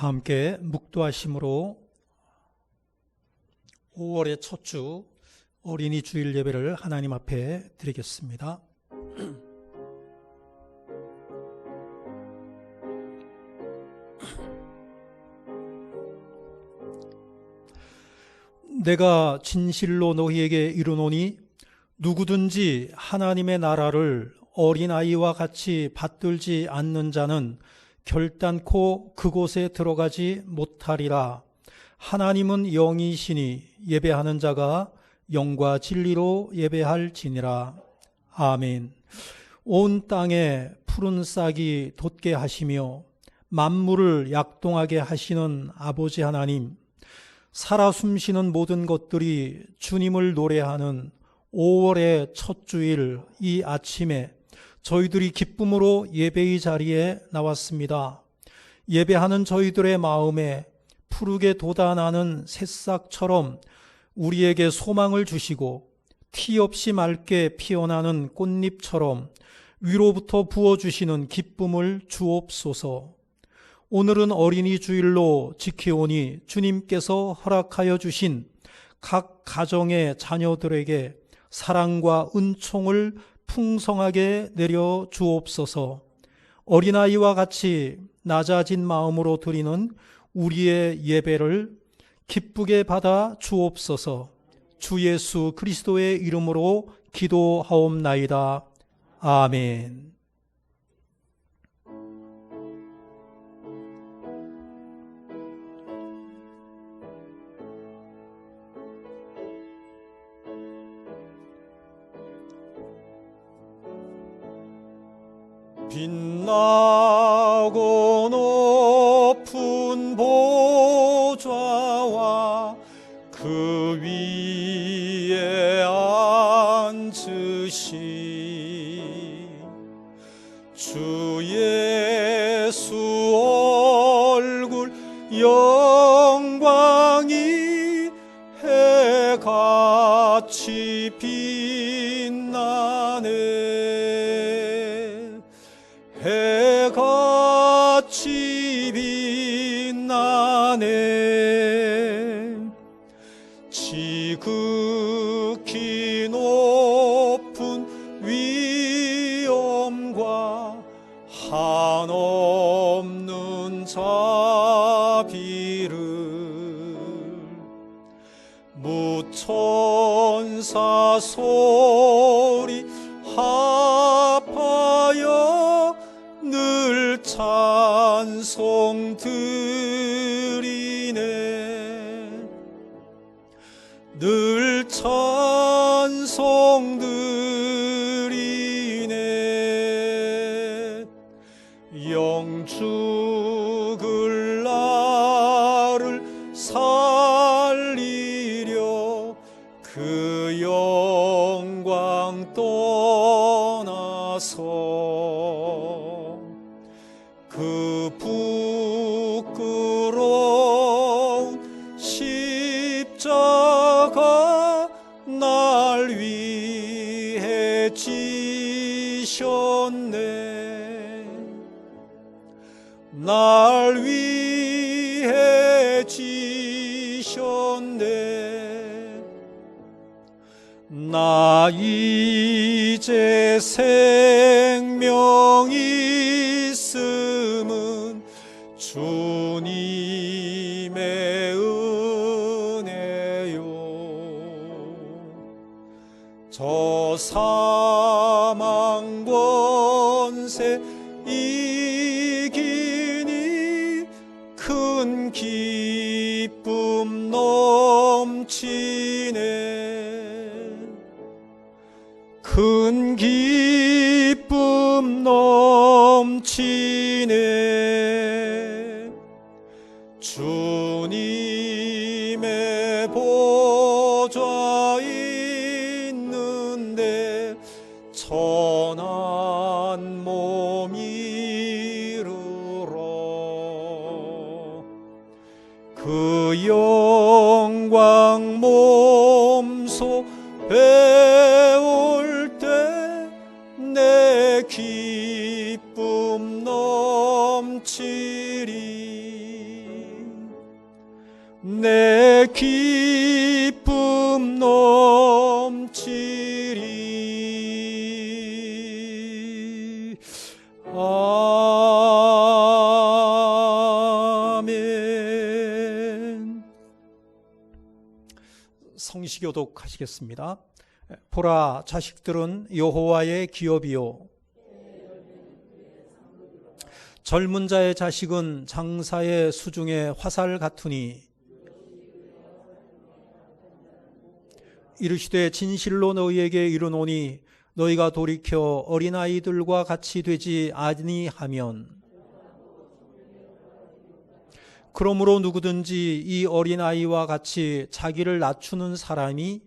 다 함께 묵도하심으로 5월의 첫 주 어린이 주일 예배를 하나님 앞에 드리겠습니다. 내가 진실로 너희에게 이르노니 누구든지 하나님의 나라를 어린아이와 같이 받들지 않는 자는 결단코 그곳에 들어가지 못하리라. 하나님은 영이시니 예배하는 자가 영과 진리로 예배할지니라. 아멘. 온 땅에 푸른 싹이 돋게 하시며 만물을 약동하게 하시는 아버지 하나님, 살아 숨쉬는 모든 것들이 주님을 노래하는 5월의 첫 주일 이 아침에 저희들이 기쁨으로 예배의 자리에 나왔습니다. 예배하는 저희들의 마음에 푸르게 돋아나는 새싹처럼 우리에게 소망을 주시고 티 없이 맑게 피어나는 꽃잎처럼 위로부터 부어주시는 기쁨을 주옵소서. 오늘은 어린이 주일로 지켜오니 주님께서 허락하여 주신 각 가정의 자녀들에게 사랑과 은총을 풍성하게 내려 주옵소서. 어린아이와 같이 낮아진 마음으로 드리는 우리의 예배를 기쁘게 받아 주옵소서. 주 예수 그리스도의 이름으로 기도하옵나이다. 아멘. 빛나고 높은 보좌와 그 위에 앉으신 주 예수 얼굴 영광이 해같이 빛나네. 해같이 빛나네. 지극히 높은 위엄과 한없는 자비를 무천사 소리 합하여 늘 찬송 드리네. 늘 찬송 드리네. 영 죽을 나를 살리려 그 영광 떠나서 그 부끄러운 십자가 날 위해 지셨네. 날 위해 지셨네. 나 이제 생명 있음은 주님의 은혜요. 저 사망 권세 이기니 큰 기쁨 넘치네. 큰 기쁨 넘치네. 주님의 보좌 있는데 천한 몸 이르러 그 영광 몸소 배울 때 내 기쁨 넘치리. 내 기쁨 넘치리. 아멘. 성시교독 하시겠습니다. 보라, 자식들은 여호와의 기업이요 젊은 자의 자식은 장사의 수중의 화살 같으니. 이르시되 진실로 너희에게 이르노니 너희가 돌이켜 어린아이들과 같이 되지 아니하면, 그러므로 누구든지 이 어린아이와 같이 자기를 낮추는 사람이,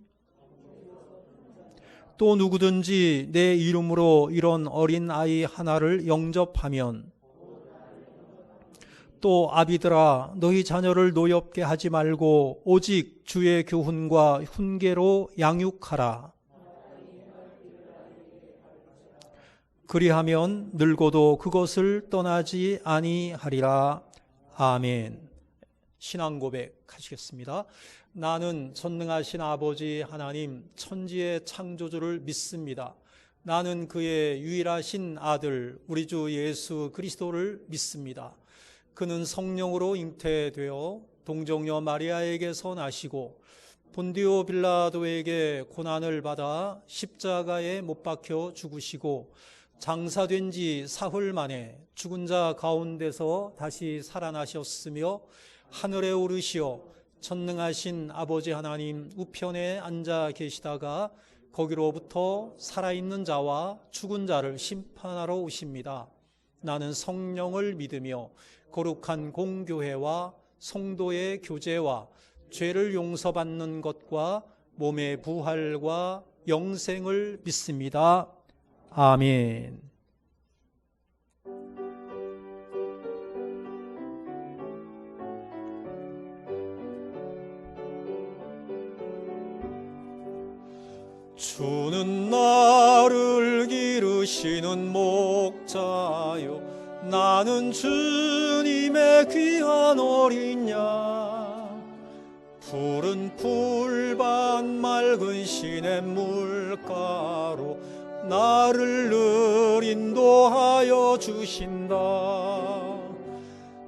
또 누구든지 내 이름으로 이런 어린아이 하나를 영접하면, 또 아비들아, 너희 자녀를 노엽게 하지 말고 오직 주의 교훈과 훈계로 양육하라. 그리하면 늙어도 그것을 떠나지 아니하리라. 아멘. 신앙 고백 하시겠습니다. 나는 전능하신 아버지 하나님, 천지의 창조주를 믿습니다. 나는 그의 유일하신 아들 우리 주 예수 그리스도를 믿습니다. 그는 성령으로 잉태되어 동정녀 마리아에게서 나시고 본디오 빌라도에게 고난을 받아 십자가에 못 박혀 죽으시고 장사된 지 사흘 만에 죽은 자 가운데서 다시 살아나셨으며 하늘에 오르시어 전능하신 아버지 하나님 우편에 앉아 계시다가 거기로부터 살아있는 자와 죽은 자를 심판하러 오십니다. 나는 성령을 믿으며 거룩한 공교회와 성도의 교제와 죄를 용서받는 것과 몸의 부활과 영생을 믿습니다. 아멘. 주는 나를 기르시는 목자요 나는 주님의 귀한 어린 양 푸른 풀밭 맑은 시냇물가로 나를 늘 인도하여 주신다.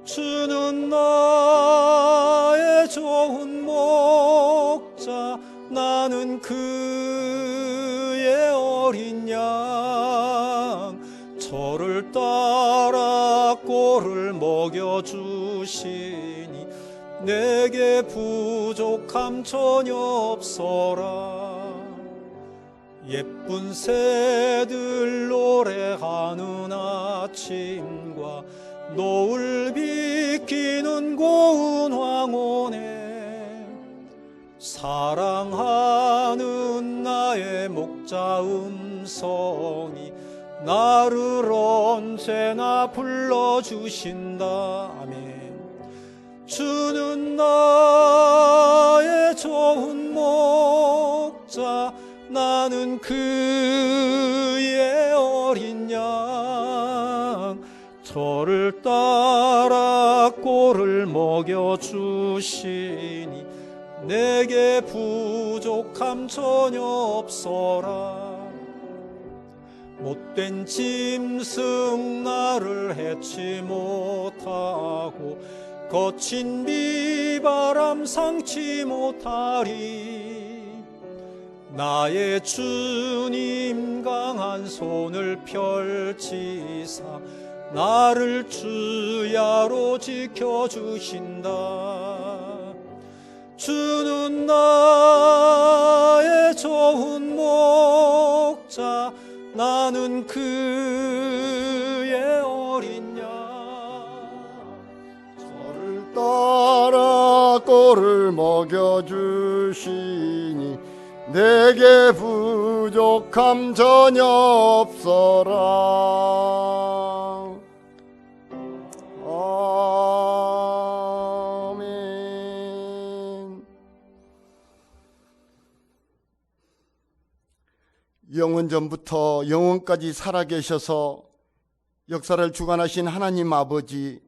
주는 나의 좋은 목자 나는 그의 어린 양 저를 따라 꼴을 먹여주시니 내게 부족함 전혀 없어라. 예쁜 새들 노래하는 아침과 노을 비키는 고운 황혼에 사랑하는 나의 목자 음성이 나를 언제나 불러주신다. 아멘. 주는 나의 좋은 목자 나는 그의 어린 양 저를 따라 꼴을 먹여주시니 내게 부족함 전혀 없어라. 못된 짐승 나를 해치 못하고 거친 비바람 상치 못하리. 나의 주님 강한 손을 펼치사 나를 주야로 지켜주신다. 주는 나의 좋은 목자 나는 그의 어린 양 저를 따라 꼴을 먹여주시니 내게 부족함 전혀 없어라. 아멘. 영원 전부터 영원까지 살아계셔서 역사를 주관하신 하나님 아버지,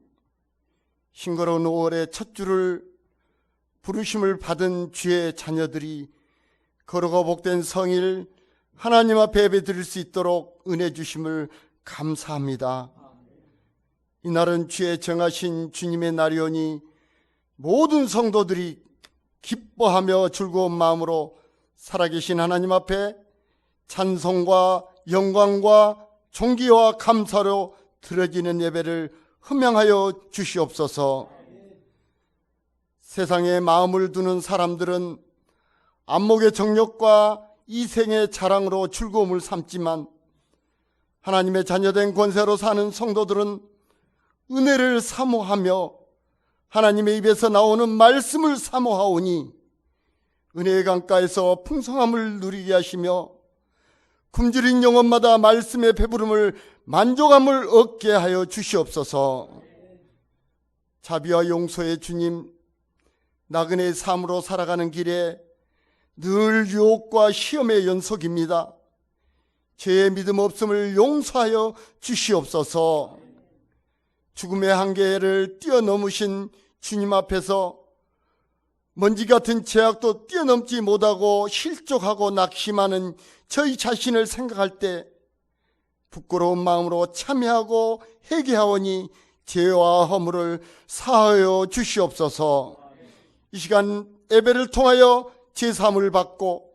싱그러운 5월의 첫 주를 부르심을 받은 주의 자녀들이 거룩하고 복된 성일 하나님 앞에 예배드릴 수 있도록 은혜 주심을 감사합니다. 이날은 주의 정하신 주님의 날이오니 모든 성도들이 기뻐하며 즐거운 마음으로 살아계신 하나님 앞에 찬송과 영광과 존귀와 감사로 드려지는 예배를 흠양하여 주시옵소서. 세상에 마음을 두는 사람들은 안목의 정욕과 이생의 자랑으로 즐거움을 삼지만 하나님의 자녀된 권세로 사는 성도들은 은혜를 사모하며 하나님의 입에서 나오는 말씀을 사모하오니 은혜의 강가에서 풍성함을 누리게 하시며 굶주린 영혼마다 말씀의 배부름을 만족함을 얻게 하여 주시옵소서. 자비와 용서의 주님, 나그네의 삶으로 살아가는 길에 늘 유혹과 시험의 연속입니다. 죄의 믿음 없음을 용서하여 주시옵소서. 죽음의 한계를 뛰어넘으신 주님 앞에서 먼지 같은 죄악도 뛰어넘지 못하고 실족하고 낙심하는 저희 자신을 생각할 때 부끄러운 마음으로 참회하고 회개하오니 죄와 허물을 사하여 주시옵소서. 이 시간 예배를 통하여 제사함을 받고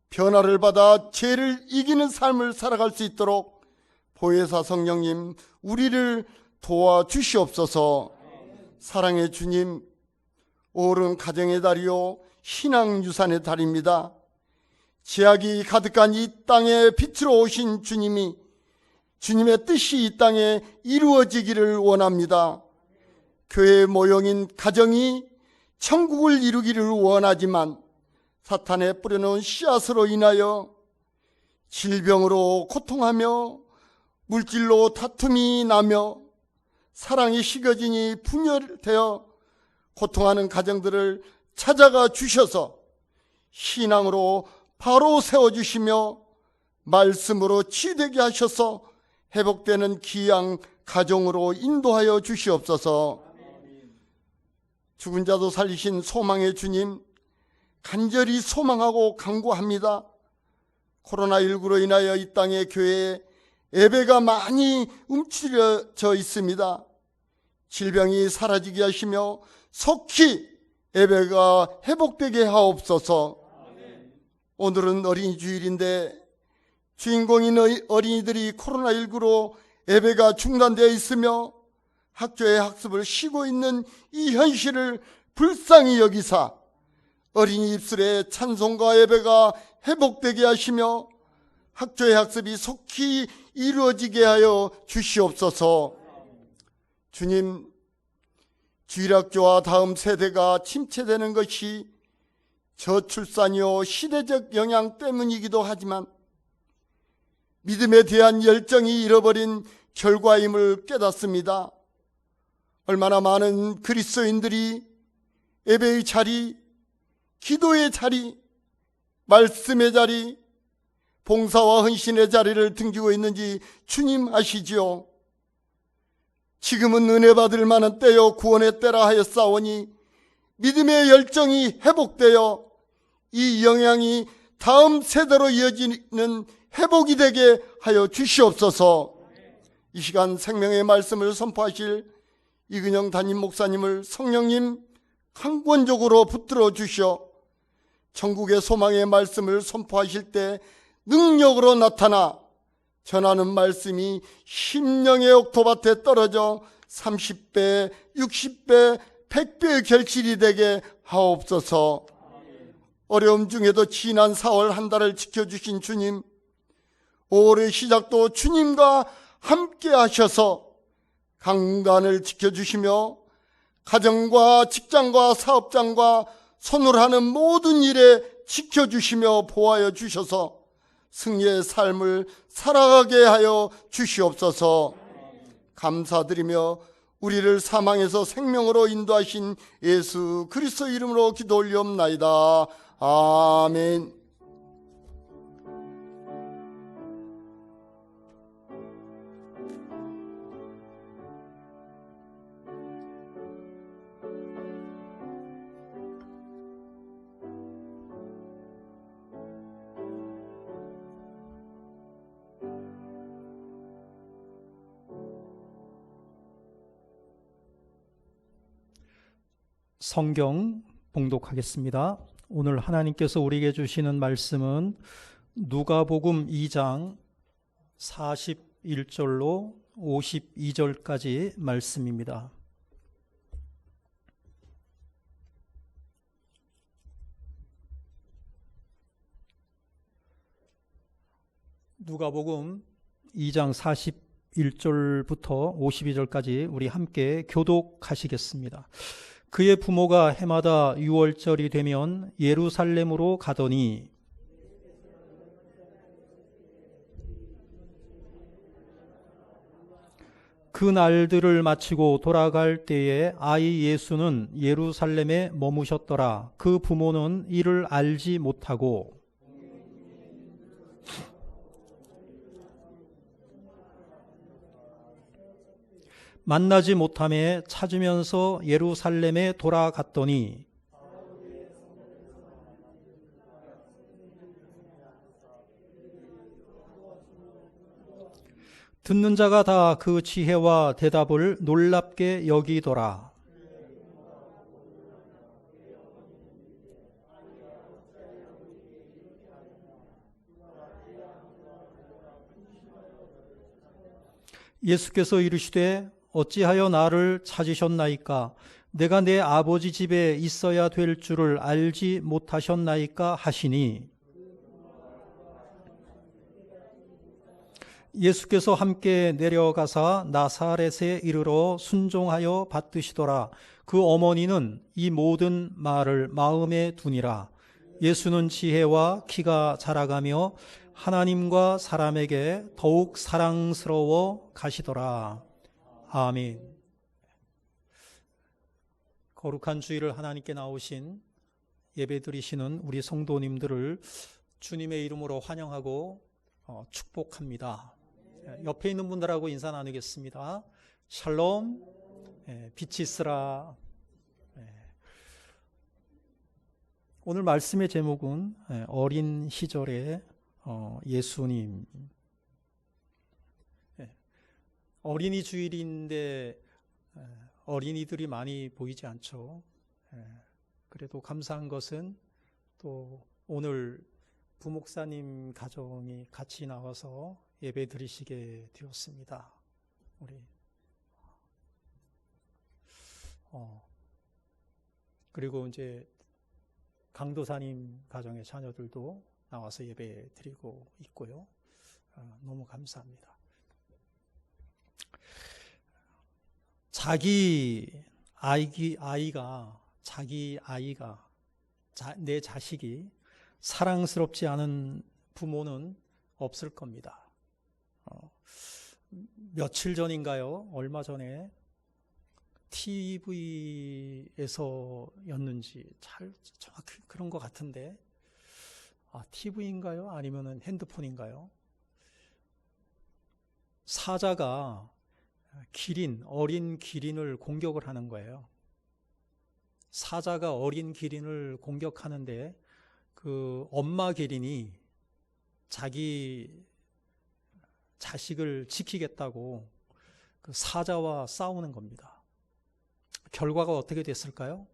변화를 받아 죄를 이기는 삶을 살아갈 수 있도록 보혜사 성령님 우리를 도와주시옵소서. 사랑의 주님, 오늘은 가정의 달이요 신앙유산의 달입니다. 죄악이 가득한 이 땅에 빛으로 오신 주님이 주님의 뜻이 이 땅에 이루어지기를 원합니다. 교회의 모형인 가정이 천국을 이루기를 원하지만 사탄에 뿌려놓은 씨앗으로 인하여 질병으로 고통하며 물질로 다툼이 나며 사랑이 식어지니 분열되어 고통하는 가정들을 찾아가 주셔서 신앙으로 바로 세워주시며 말씀으로 치유되게 하셔서 회복되는 귀한 가정으로 인도하여 주시옵소서. 죽은 자도 살리신 소망의 주님, 간절히 소망하고 간구합니다. 코로나19로 인하여 이 땅의 교회에 예배가 많이 움츠려져 있습니다. 질병이 사라지게 하시며 속히 예배가 회복되게 하옵소서. 오늘은 어린이 주일인데 주인공인 어린이들이 코로나19로 예배가 중단되어 있으며 학교의 학습을 쉬고 있는 이 현실을 불쌍히 여기사 어린이 입술에 찬송과 예배가 회복되게 하시며 학교의 학습이 속히 이루어지게 하여 주시옵소서. 주님, 주일학교와 다음 세대가 침체되는 것이 저출산이요 시대적 영향 때문이기도 하지만 믿음에 대한 열정이 잃어버린 결과임을 깨닫습니다. 얼마나 많은 그리스도인들이 예배의 자리, 기도의 자리, 말씀의 자리, 봉사와 헌신의 자리를 등지고 있는지 주님 아시지요. 지금은 은혜 받을 만한 때요 구원의 때라 하였사오니 믿음의 열정이 회복되어 이 영향이 다음 세대로 이어지는 회복이 되게 하여 주시옵소서. 이 시간 생명의 말씀을 선포하실 이근영 담임 목사님을 성령님 강권적으로 붙들어 주시어 천국의 소망의 말씀을 선포하실 때 능력으로 나타나 전하는 말씀이 심령의 옥토밭에 떨어져 30배, 60배, 100배의 결실이 되게 하옵소서. 어려움 중에도 지난 4월 한 달을 지켜주신 주님, 5월의 시작도 주님과 함께 하셔서 강단을 지켜주시며 가정과 직장과 사업장과 손을 하는 모든 일에 지켜주시며 보호하여 주셔서 승리의 삶을 살아가게 하여 주시옵소서. 감사드리며 우리를 사망에서 생명으로 인도하신 예수 그리스도 이름으로 기도 올리옵나이다. 아멘. 성경 봉독하겠습니다. 오늘 하나님께서 우리에게 주시는 말씀은 누가복음 2장 41절로 52절까지 말씀입니다. 누가복음 2장 41절부터 52절까지 우리 함께 교독하시겠습니다. 그의 부모가 해마다 유월절이 되면 예루살렘으로 가더니 그 날들을 마치고 돌아갈 때에 아이 예수는 예루살렘에 머무셨더라. 그 부모는 이를 알지 못하고 만나지 못함에 찾으면서 예루살렘에 돌아갔더니 듣는 자가 다 그 지혜와 대답을 놀랍게 여기더라. 예수께서 이르시되 어찌하여 나를 찾으셨나이까? 내가 내 아버지 집에 있어야 될 줄을 알지 못하셨나이까? 하시니 예수께서 함께 내려가사 나사렛에 이르러 순종하여 받드시더라. 그 어머니는 이 모든 말을 마음에 두니라. 예수는 지혜와 키가 자라가며 하나님과 사람에게 더욱 사랑스러워 가시더라. 아멘. 거룩한 주일을 하나님께 나오신 예배드리시는 우리 성도님들을 주님의 이름으로 환영하고 축복합니다. 옆에 있는 분들하고 인사 나누겠습니다. 샬롬, 빛이 있으라. 오늘 말씀의 제목은 어린 시절의 예수님. 어린이 주일인데 어린이들이 많이 보이지 않죠. 그래도 감사한 것은 또 오늘 부목사님 가정이 같이 나와서 예배 드리시게 되었습니다. 우리 그리고 이제 강도사님 가정의 자녀들도 나와서 예배 드리고 있고요. 너무 감사합니다. 자기 아이가 내 자식이 사랑스럽지 않은 부모는 없을 겁니다. 며칠 전인가요? 얼마 전에 TV에서였는지 정확히 그런 것 같은데, TV인가요? 아니면은 핸드폰인가요? 사자가 어린 기린을 공격을 하는 거예요. 사자가 어린 기린을 공격하는데 그 엄마 기린이 자기 자식을 지키겠다고 그 사자와 싸우는 겁니다. 결과가 어떻게 됐을까요?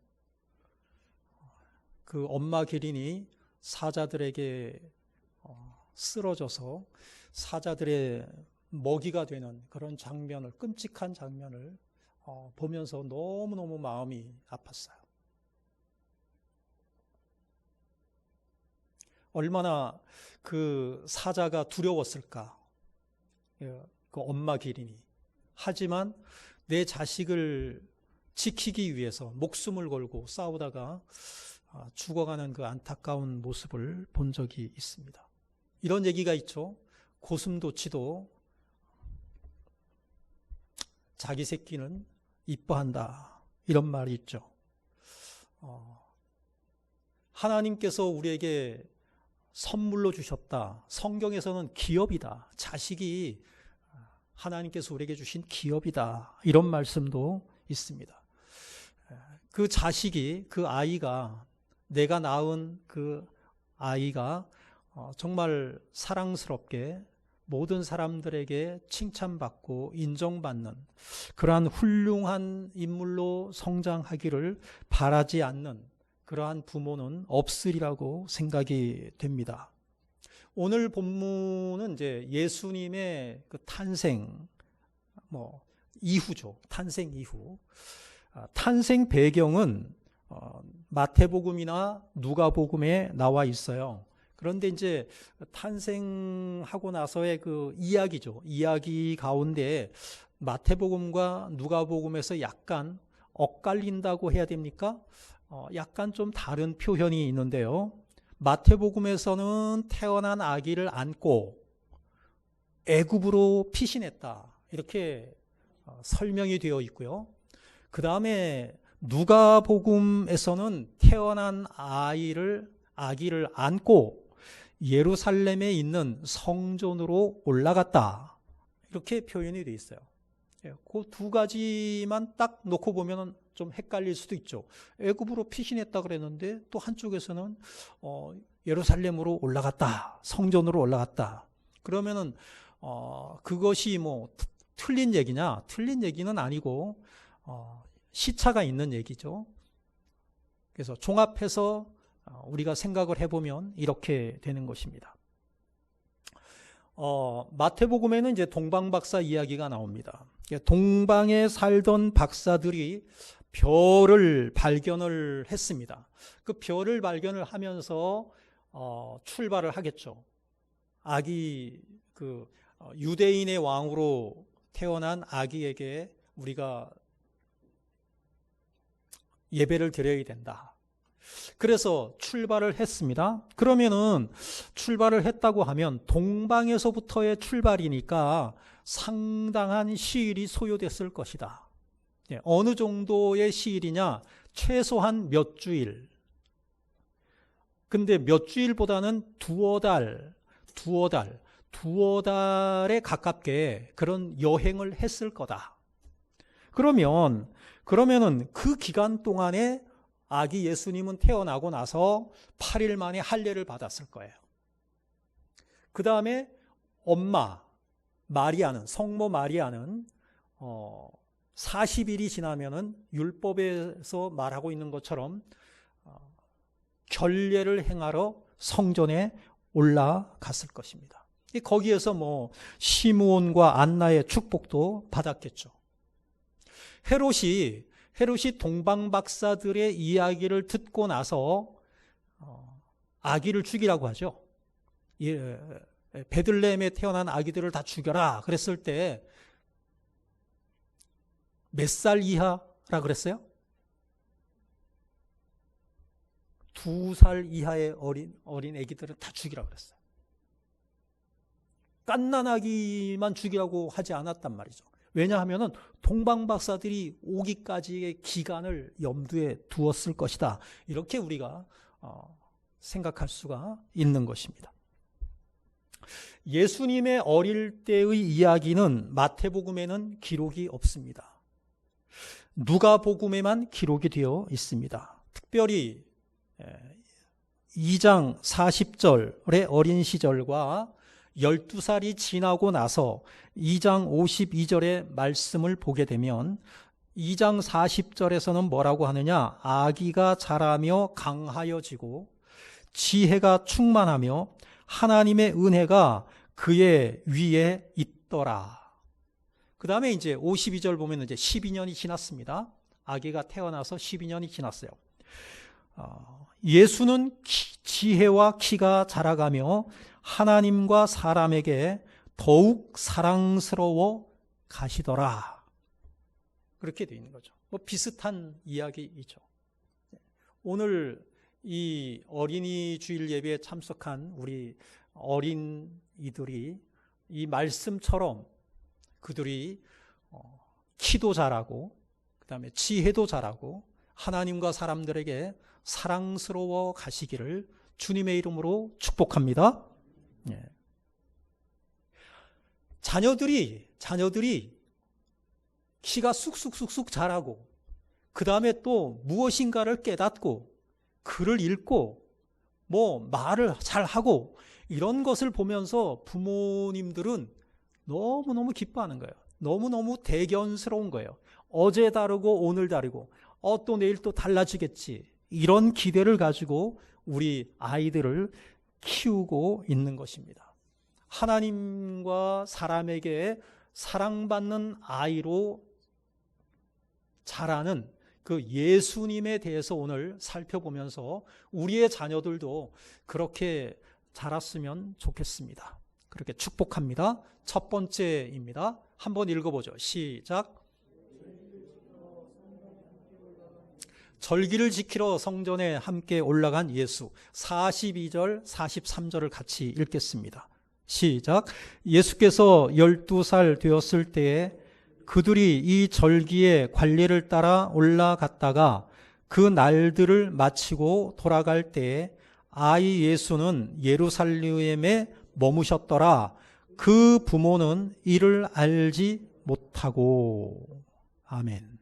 그 엄마 기린이 사자들에게 쓰러져서 사자들의 먹이가 되는 그런 장면을, 끔찍한 장면을 보면서 너무너무 마음이 아팠어요. 얼마나 그 사자가 두려웠을까, 그 엄마 기린이. 하지만 내 자식을 지키기 위해서 목숨을 걸고 싸우다가 죽어가는 그 안타까운 모습을 본 적이 있습니다. 이런 얘기가 있죠. 고슴도치도 자기 새끼는 이뻐한다, 이런 말이 있죠. 하나님께서 우리에게 선물로 주셨다. 성경에서는 기업이다. 자식이 하나님께서 우리에게 주신 기업이다. 이런 말씀도 있습니다. 그 자식이, 그 아이가, 내가 낳은 그 아이가 정말 사랑스럽게 모든 사람들에게 칭찬받고 인정받는 그러한 훌륭한 인물로 성장하기를 바라지 않는 그러한 부모는 없으리라고 생각이 됩니다. 오늘 본문은 이제 예수님의 그 탄생 이후죠. 탄생 이후. 탄생 배경은 마태복음이나 누가복음에 나와 있어요. 그런데 이제 탄생하고 나서의 그 이야기죠. 이야기 가운데 마태복음과 누가복음에서 약간 엇갈린다고 해야 됩니까? 약간 좀 다른 표현이 있는데요. 마태복음에서는 태어난 아기를 안고 애굽으로 피신했다. 이렇게 설명이 되어 있고요. 그 다음에 누가복음에서는 태어난 아기를 안고 예루살렘에 있는 성전으로 올라갔다. 이렇게 표현이 되어 있어요. 그 두 가지만 딱 놓고 보면 좀 헷갈릴 수도 있죠. 애굽으로 피신했다 그랬는데 또 한쪽에서는 예루살렘으로 올라갔다. 성전으로 올라갔다. 그러면은 그것이 뭐 틀린 얘기냐? 틀린 얘기는 아니고 시차가 있는 얘기죠. 그래서 종합해서 우리가 생각을 해보면 이렇게 되는 것입니다. 마태복음에는 이제 동방박사 이야기가 나옵니다. 동방에 살던 박사들이 별을 발견을 했습니다. 그 별을 발견을 하면서 출발을 하겠죠. 아기 유대인의 왕으로 태어난 아기에게 우리가 예배를 드려야 된다. 그래서 출발을 했습니다. 그러면은 출발을 했다고 하면 동방에서부터의 출발이니까 상당한 시일이 소요됐을 것이다. 어느 정도의 시일이냐? 최소한 몇 주일. 근데 몇 주일보다는 두어 달에 가깝게 그런 여행을 했을 거다. 그러면은 그 기간 동안에 아기 예수님은 태어나고 나서 8일 만에 할례를 받았을 거예요. 그 다음에 엄마 마리아는, 성모 마리아는 40일이 지나면은 율법에서 말하고 있는 것처럼 결례를 행하러 성전에 올라갔을 것입니다. 거기에서 뭐 시므온과 안나의 축복도 받았겠죠. 헤롯이 동방박사들의 이야기를 듣고 나서 아기를 죽이라고 하죠. 베들레헴에 태어난 아기들을 다 죽여라 그랬을 때 몇 살 이하라 그랬어요? 2살 이하의 어린 아기들은 다 죽이라고 그랬어요. 갓난아기만 죽이라고 하지 않았단 말이죠. 왜냐하면 동방박사들이 오기까지의 기간을 염두에 두었을 것이다. 이렇게 우리가 생각할 수가 있는 것입니다. 예수님의 어릴 때의 이야기는 마태복음에는 기록이 없습니다. 누가복음에만 기록이 되어 있습니다. 특별히 2장 40절의 어린 시절과 12살이 지나고 나서 2장 52절의 말씀을 보게 되면 2장 40절에서는 뭐라고 하느냐? 아기가 자라며 강하여지고 지혜가 충만하며 하나님의 은혜가 그의 위에 있더라. 그 다음에 이제 52절 보면 이제 12년이 지났습니다. 아기가 태어나서 12년이 지났어요. 예수는 지혜와 키가 자라가며 하나님과 사람에게 더욱 사랑스러워 가시더라. 그렇게 되어 있는 거죠. 뭐 비슷한 이야기이죠. 오늘 이 어린이 주일 예배에 참석한 우리 어린이들이 이 말씀처럼 그들이 키도 자라고 그다음에 지혜도 자라고 하나님과 사람들에게 사랑스러워 가시기를 주님의 이름으로 축복합니다. 예. 자녀들이 키가 쑥쑥쑥쑥 자라고 그 다음에 또 무엇인가를 깨닫고 글을 읽고 뭐 말을 잘하고 이런 것을 보면서 부모님들은 너무너무 기뻐하는 거예요. 너무너무 대견스러운 거예요. 어제 다르고 오늘 다르고 또 내일 또 달라지겠지. 이런 기대를 가지고 우리 아이들을 키우고 있는 것입니다. 하나님과 사람에게 사랑받는 아이로 자라는 그 예수님에 대해서 오늘 살펴보면서 우리의 자녀들도 그렇게 자랐으면 좋겠습니다. 그렇게 축복합니다. 첫 번째입니다. 한번 읽어보죠. 시작. 절기를 지키러 성전에 함께 올라간 예수. 42절, 43절을 같이 읽겠습니다. 시작. 예수께서 12살 되었을 때에 그들이 이 절기의 관례를 따라 올라갔다가 그 날들을 마치고 돌아갈 때에 아이 예수는 예루살렘에 머무셨더라. 그 부모는 이를 알지 못하고. 아멘.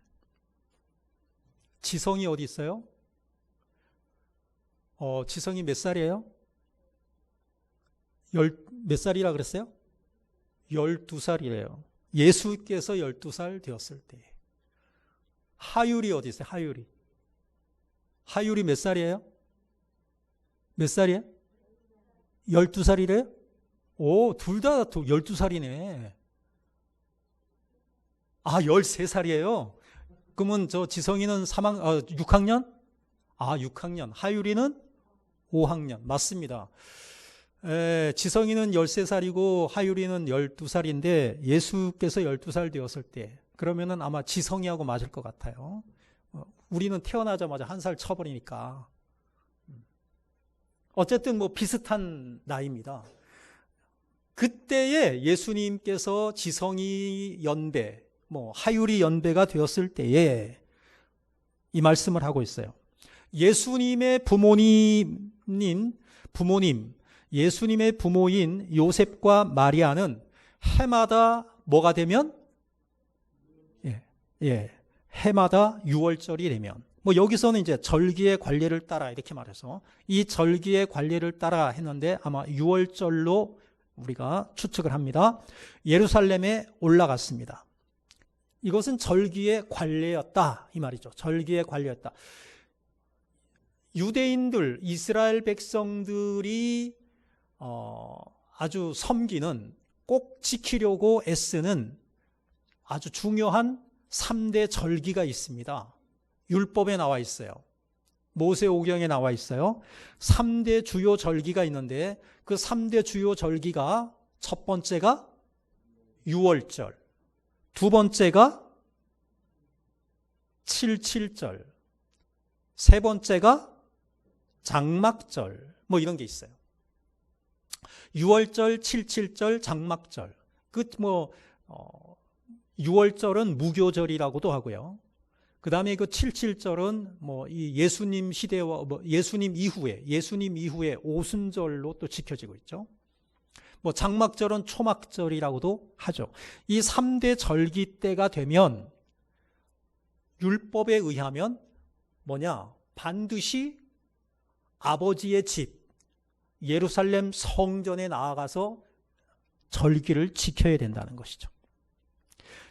지성이 어디 있어요? 지성이 몇 살이에요? 몇 살이라 그랬어요? 12살이래요. 예수께서 12살 되었을 때. 하율이 어디 있어요? 하율이 몇 살이에요? 몇 살이에요? 12살이래요? 오, 둘 다 12살이네. 13살이에요. 그러면 저 지성이는 6학년? 6학년. 하율이는 5학년. 맞습니다. 지성이는 13살이고 하율이는 12살인데 예수께서 12살 되었을 때 그러면은 아마 지성이하고 맞을 것 같아요. 우리는 태어나자마자 1살 쳐버리니까. 어쨌든 뭐 비슷한 나이입니다. 그때에 예수님께서 지성이 연배, 하율이 연배가 되었을 때에 이 말씀을 하고 있어요. 예수님의 예수님의 부모인 요셉과 마리아는 해마다 뭐가 되면? 해마다 유월절이 되면. 여기서는 이제 절기의 관례를 따라 이렇게 말해서 이 절기의 관례를 따라 했는데 아마 유월절로 우리가 추측을 합니다. 예루살렘에 올라갔습니다. 이것은 절기의 관례였다. 이 말이죠. 절기의 관례였다. 유대인들, 이스라엘 백성들이 아주 섬기는 꼭 지키려고 애쓰는 아주 중요한 3대 절기가 있습니다. 율법에 나와 있어요. 모세오경에 나와 있어요. 3대 주요 절기가 있는데 그 3대 주요 절기가 첫 번째가 유월절, 두 번째가 77절, 세 번째가 장막절, 이런 게 있어요. 유월절, 77절, 장막절. 유월절은 무교절이라고도 하고요. 그 다음에 그 77절은 이 예수님 시대와 예수님 이후에 오순절로 또 지켜지고 있죠. 장막절은 초막절이라고도 하죠. 이 3대 절기 때가 되면 율법에 의하면 반드시 아버지의 집, 예루살렘 성전에 나아가서 절기를 지켜야 된다는 것이죠.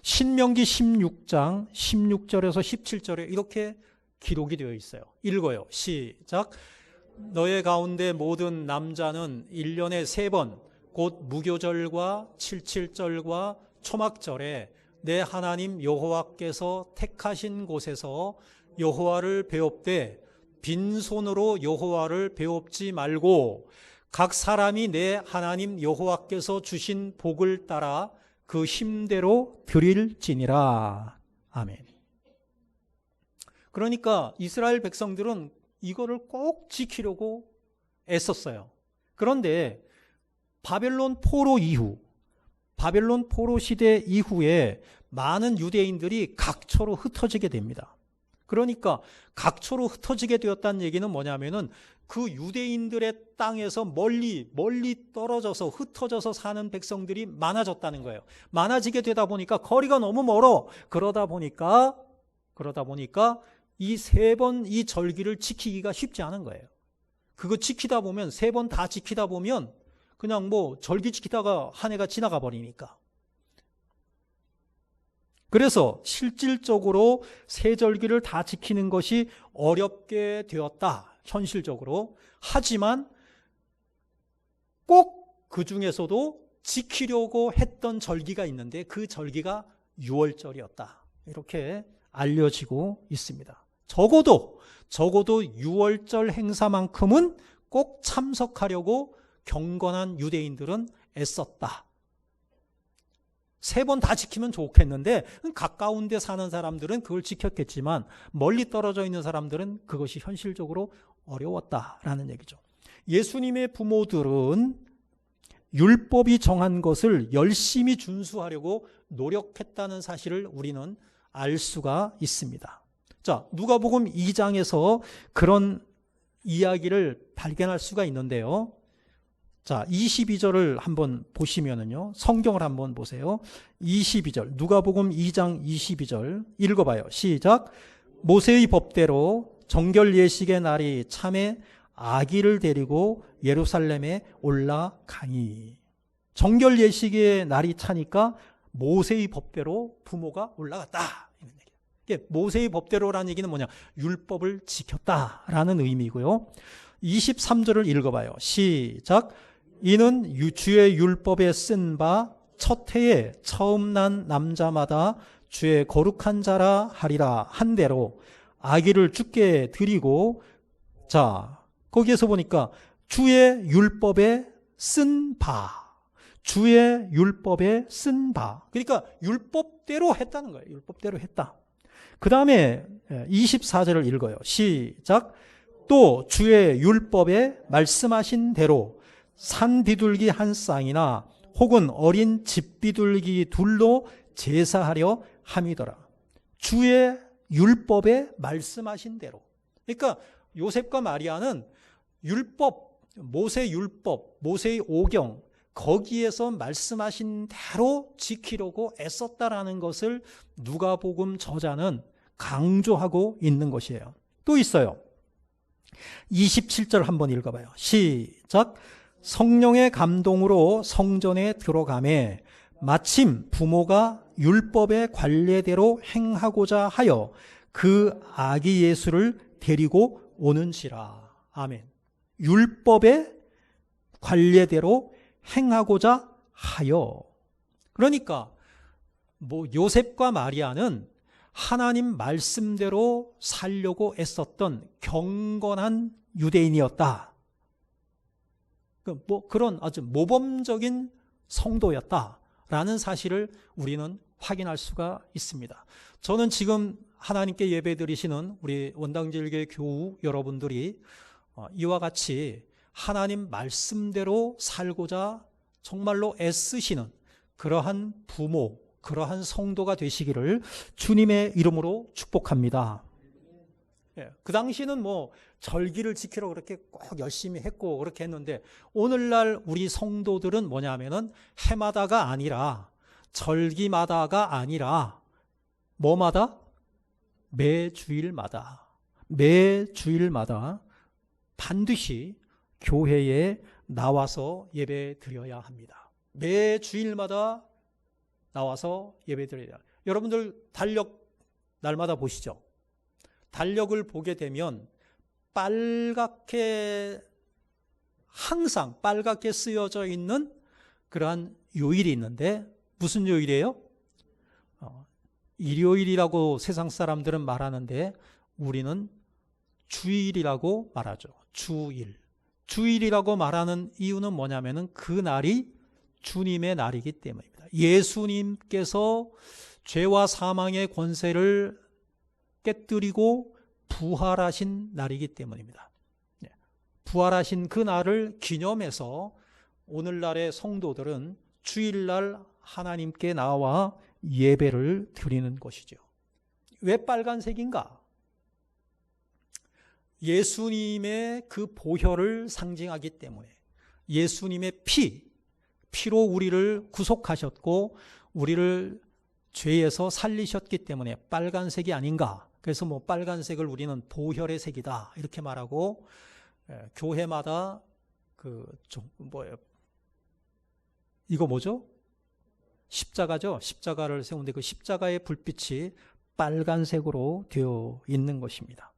신명기 16장 16절에서 17절에 이렇게 기록이 되어 있어요. 읽어요. 시작. 너의 가운데 모든 남자는 1년에 3번 곧 무교절과 77절과 초막절에 내 하나님 여호와께서 택하신 곳에서 여호와를 배웁되 빈손으로 여호와를 배웁지 말고 각 사람이 내 하나님 여호와께서 주신 복을 따라 그 힘대로 드릴지니라. 아멘. 그러니까 이스라엘 백성들은 이거를 꼭 지키려고 애썼어요. 그런데 바벨론 포로 시대 이후에 많은 유대인들이 각처로 흩어지게 됩니다. 그러니까 각처로 흩어지게 되었다는 얘기는 뭐냐면은 그 유대인들의 땅에서 멀리 떨어져서 흩어져서 사는 백성들이 많아졌다는 거예요. 많아지게 되다 보니까 거리가 너무 멀어. 그러다 보니까 이 3번 이 절기를 지키기가 쉽지 않은 거예요. 그거 지키다 보면 3번 다 지키다 보면 그냥 뭐 절기 지키다가 한 해가 지나가 버리니까. 그래서 실질적으로 세 절기를 다 지키는 것이 어렵게 되었다. 현실적으로. 하지만 꼭 그 중에서도 지키려고 했던 절기가 있는데 그 절기가 유월절이었다. 이렇게 알려지고 있습니다. 적어도 유월절 행사만큼은 꼭 참석하려고 경건한 유대인들은 애썼다. 3번 다 지키면 좋겠는데 가까운 데 사는 사람들은 그걸 지켰겠지만 멀리 떨어져 있는 사람들은 그것이 현실적으로 어려웠다라는 얘기죠. 예수님의 부모들은 율법이 정한 것을 열심히 준수하려고 노력했다는 사실을 우리는 알 수가 있습니다. 자, 누가복음 2장에서 그런 이야기를 발견할 수가 있는데요. 자, 22절을 한번 보시면은요. 성경을 한번 보세요. 22절. 누가복음 2장 22절 읽어봐요. 시작. 모세의 법대로 정결 예식의 날이 참에 아기를 데리고 예루살렘에 올라가니. 정결 예식의 날이 차니까 모세의 법대로 부모가 올라갔다. 이게 모세의 법대로라는 얘기는 뭐냐? 율법을 지켰다라는 의미고요. 23절을 읽어봐요. 시작. 이는 주의 율법에 쓴 바 첫 해에 처음 난 남자마다 주의 거룩한 자라 하리라 한 대로 아기를 주께 드리고, 자, 거기에서 보니까 주의 율법에 쓴 바, 주의 율법에 쓴 바. 그러니까 율법대로 했다는 거예요. 율법대로 했다. 그 다음에 24절을 읽어요. 시작. 또 주의 율법에 말씀하신 대로 산 비둘기 한 쌍이나 혹은 어린 집 비둘기 둘로 제사하려 함이더라. 주의 율법에 말씀하신 대로. 그러니까 요셉과 마리아는 율법, 모세 율법, 모세의 오경, 거기에서 말씀하신 대로 지키려고 애썼다라는 것을 누가복음 저자는 강조하고 있는 것이에요. 또 있어요. 27절 한번 읽어봐요. 시작. 성령의 감동으로 성전에 들어가매 마침 부모가 율법의 관례대로 행하고자 하여 그 아기 예수를 데리고 오는지라. 아멘. 율법의 관례대로 행하고자 하여. 그러니까 뭐 요셉과 마리아는 하나님 말씀대로 살려고 애썼던 경건한 유대인이었다. 뭐 그런 아주 모범적인 성도였다라는 사실을 우리는 확인할 수가 있습니다. 저는 지금 하나님께 예배드리시는 우리 원당제일교회 교우 여러분들이 이와 같이 하나님 말씀대로 살고자 정말로 애쓰시는 그러한 부모, 그러한 성도가 되시기를 주님의 이름으로 축복합니다. 그 당시는 뭐 절기를 지키러 그렇게 꼭 열심히 했고 그렇게 했는데 오늘날 우리 성도들은 뭐냐면은 해마다가 아니라 절기마다가 아니라 뭐마다? 매주일마다 반드시 교회에 나와서 예배 드려야 합니다. 매주일마다 나와서 예배 드려야. 여러분들 달력 날마다 보시죠. 달력을 보게 되면 항상 빨갛게 쓰여져 있는 그러한 요일이 있는데 무슨 요일이에요? 일요일이라고 세상 사람들은 말하는데 우리는 주일이라고 말하죠. 주일이라고 말하는 이유는 뭐냐면은 그 날이 주님의 날이기 때문입니다. 예수님께서 죄와 사망의 권세를 깨뜨리고 부활하신 날이기 때문입니다. 부활하신 그 날을 기념해서 오늘날의 성도들은 주일날 하나님께 나와 예배를 드리는 것이죠. 왜 빨간색인가? 예수님의 그 보혈을 상징하기 때문에 예수님의 피로 우리를 구속하셨고 우리를 죄에서 살리셨기 때문에 빨간색이 아닌가. 그래서 뭐 빨간색을 우리는 보혈의 색이다 이렇게 말하고 교회마다 이거 뭐죠? 십자가죠. 십자가를 세우는데 그 십자가의 불빛이 빨간색으로 되어 있는 것입니다.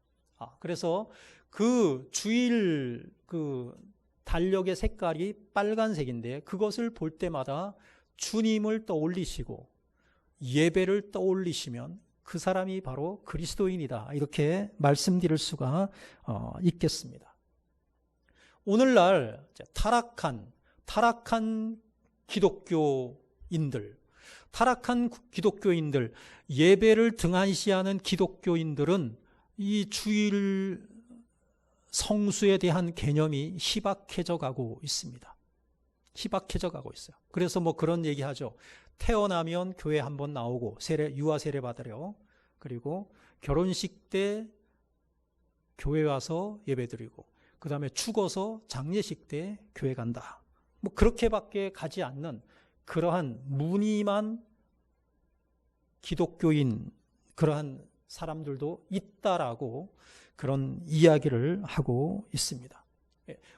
그래서 그 주일 그 달력의 색깔이 빨간색인데 그것을 볼 때마다 주님을 떠올리시고 예배를 떠올리시면 그 사람이 바로 그리스도인이다. 이렇게 말씀드릴 수가 있겠습니다. 오늘날 타락한 기독교인들, 예배를 등한시하는 기독교인들은 이 주일 성수에 대한 개념이 희박해져 가고 있습니다. 희박해져 가고 있어요. 그래서 뭐 그런 얘기 하죠. 태어나면 교회 한번 나오고 유아 세례 받으려, 그리고 결혼식 때 교회 와서 예배드리고, 그 다음에 죽어서 장례식 때 교회 간다. 뭐 그렇게밖에 가지 않는 그러한 무늬만 기독교인 그러한 사람들도 있다라고 그런 이야기를 하고 있습니다.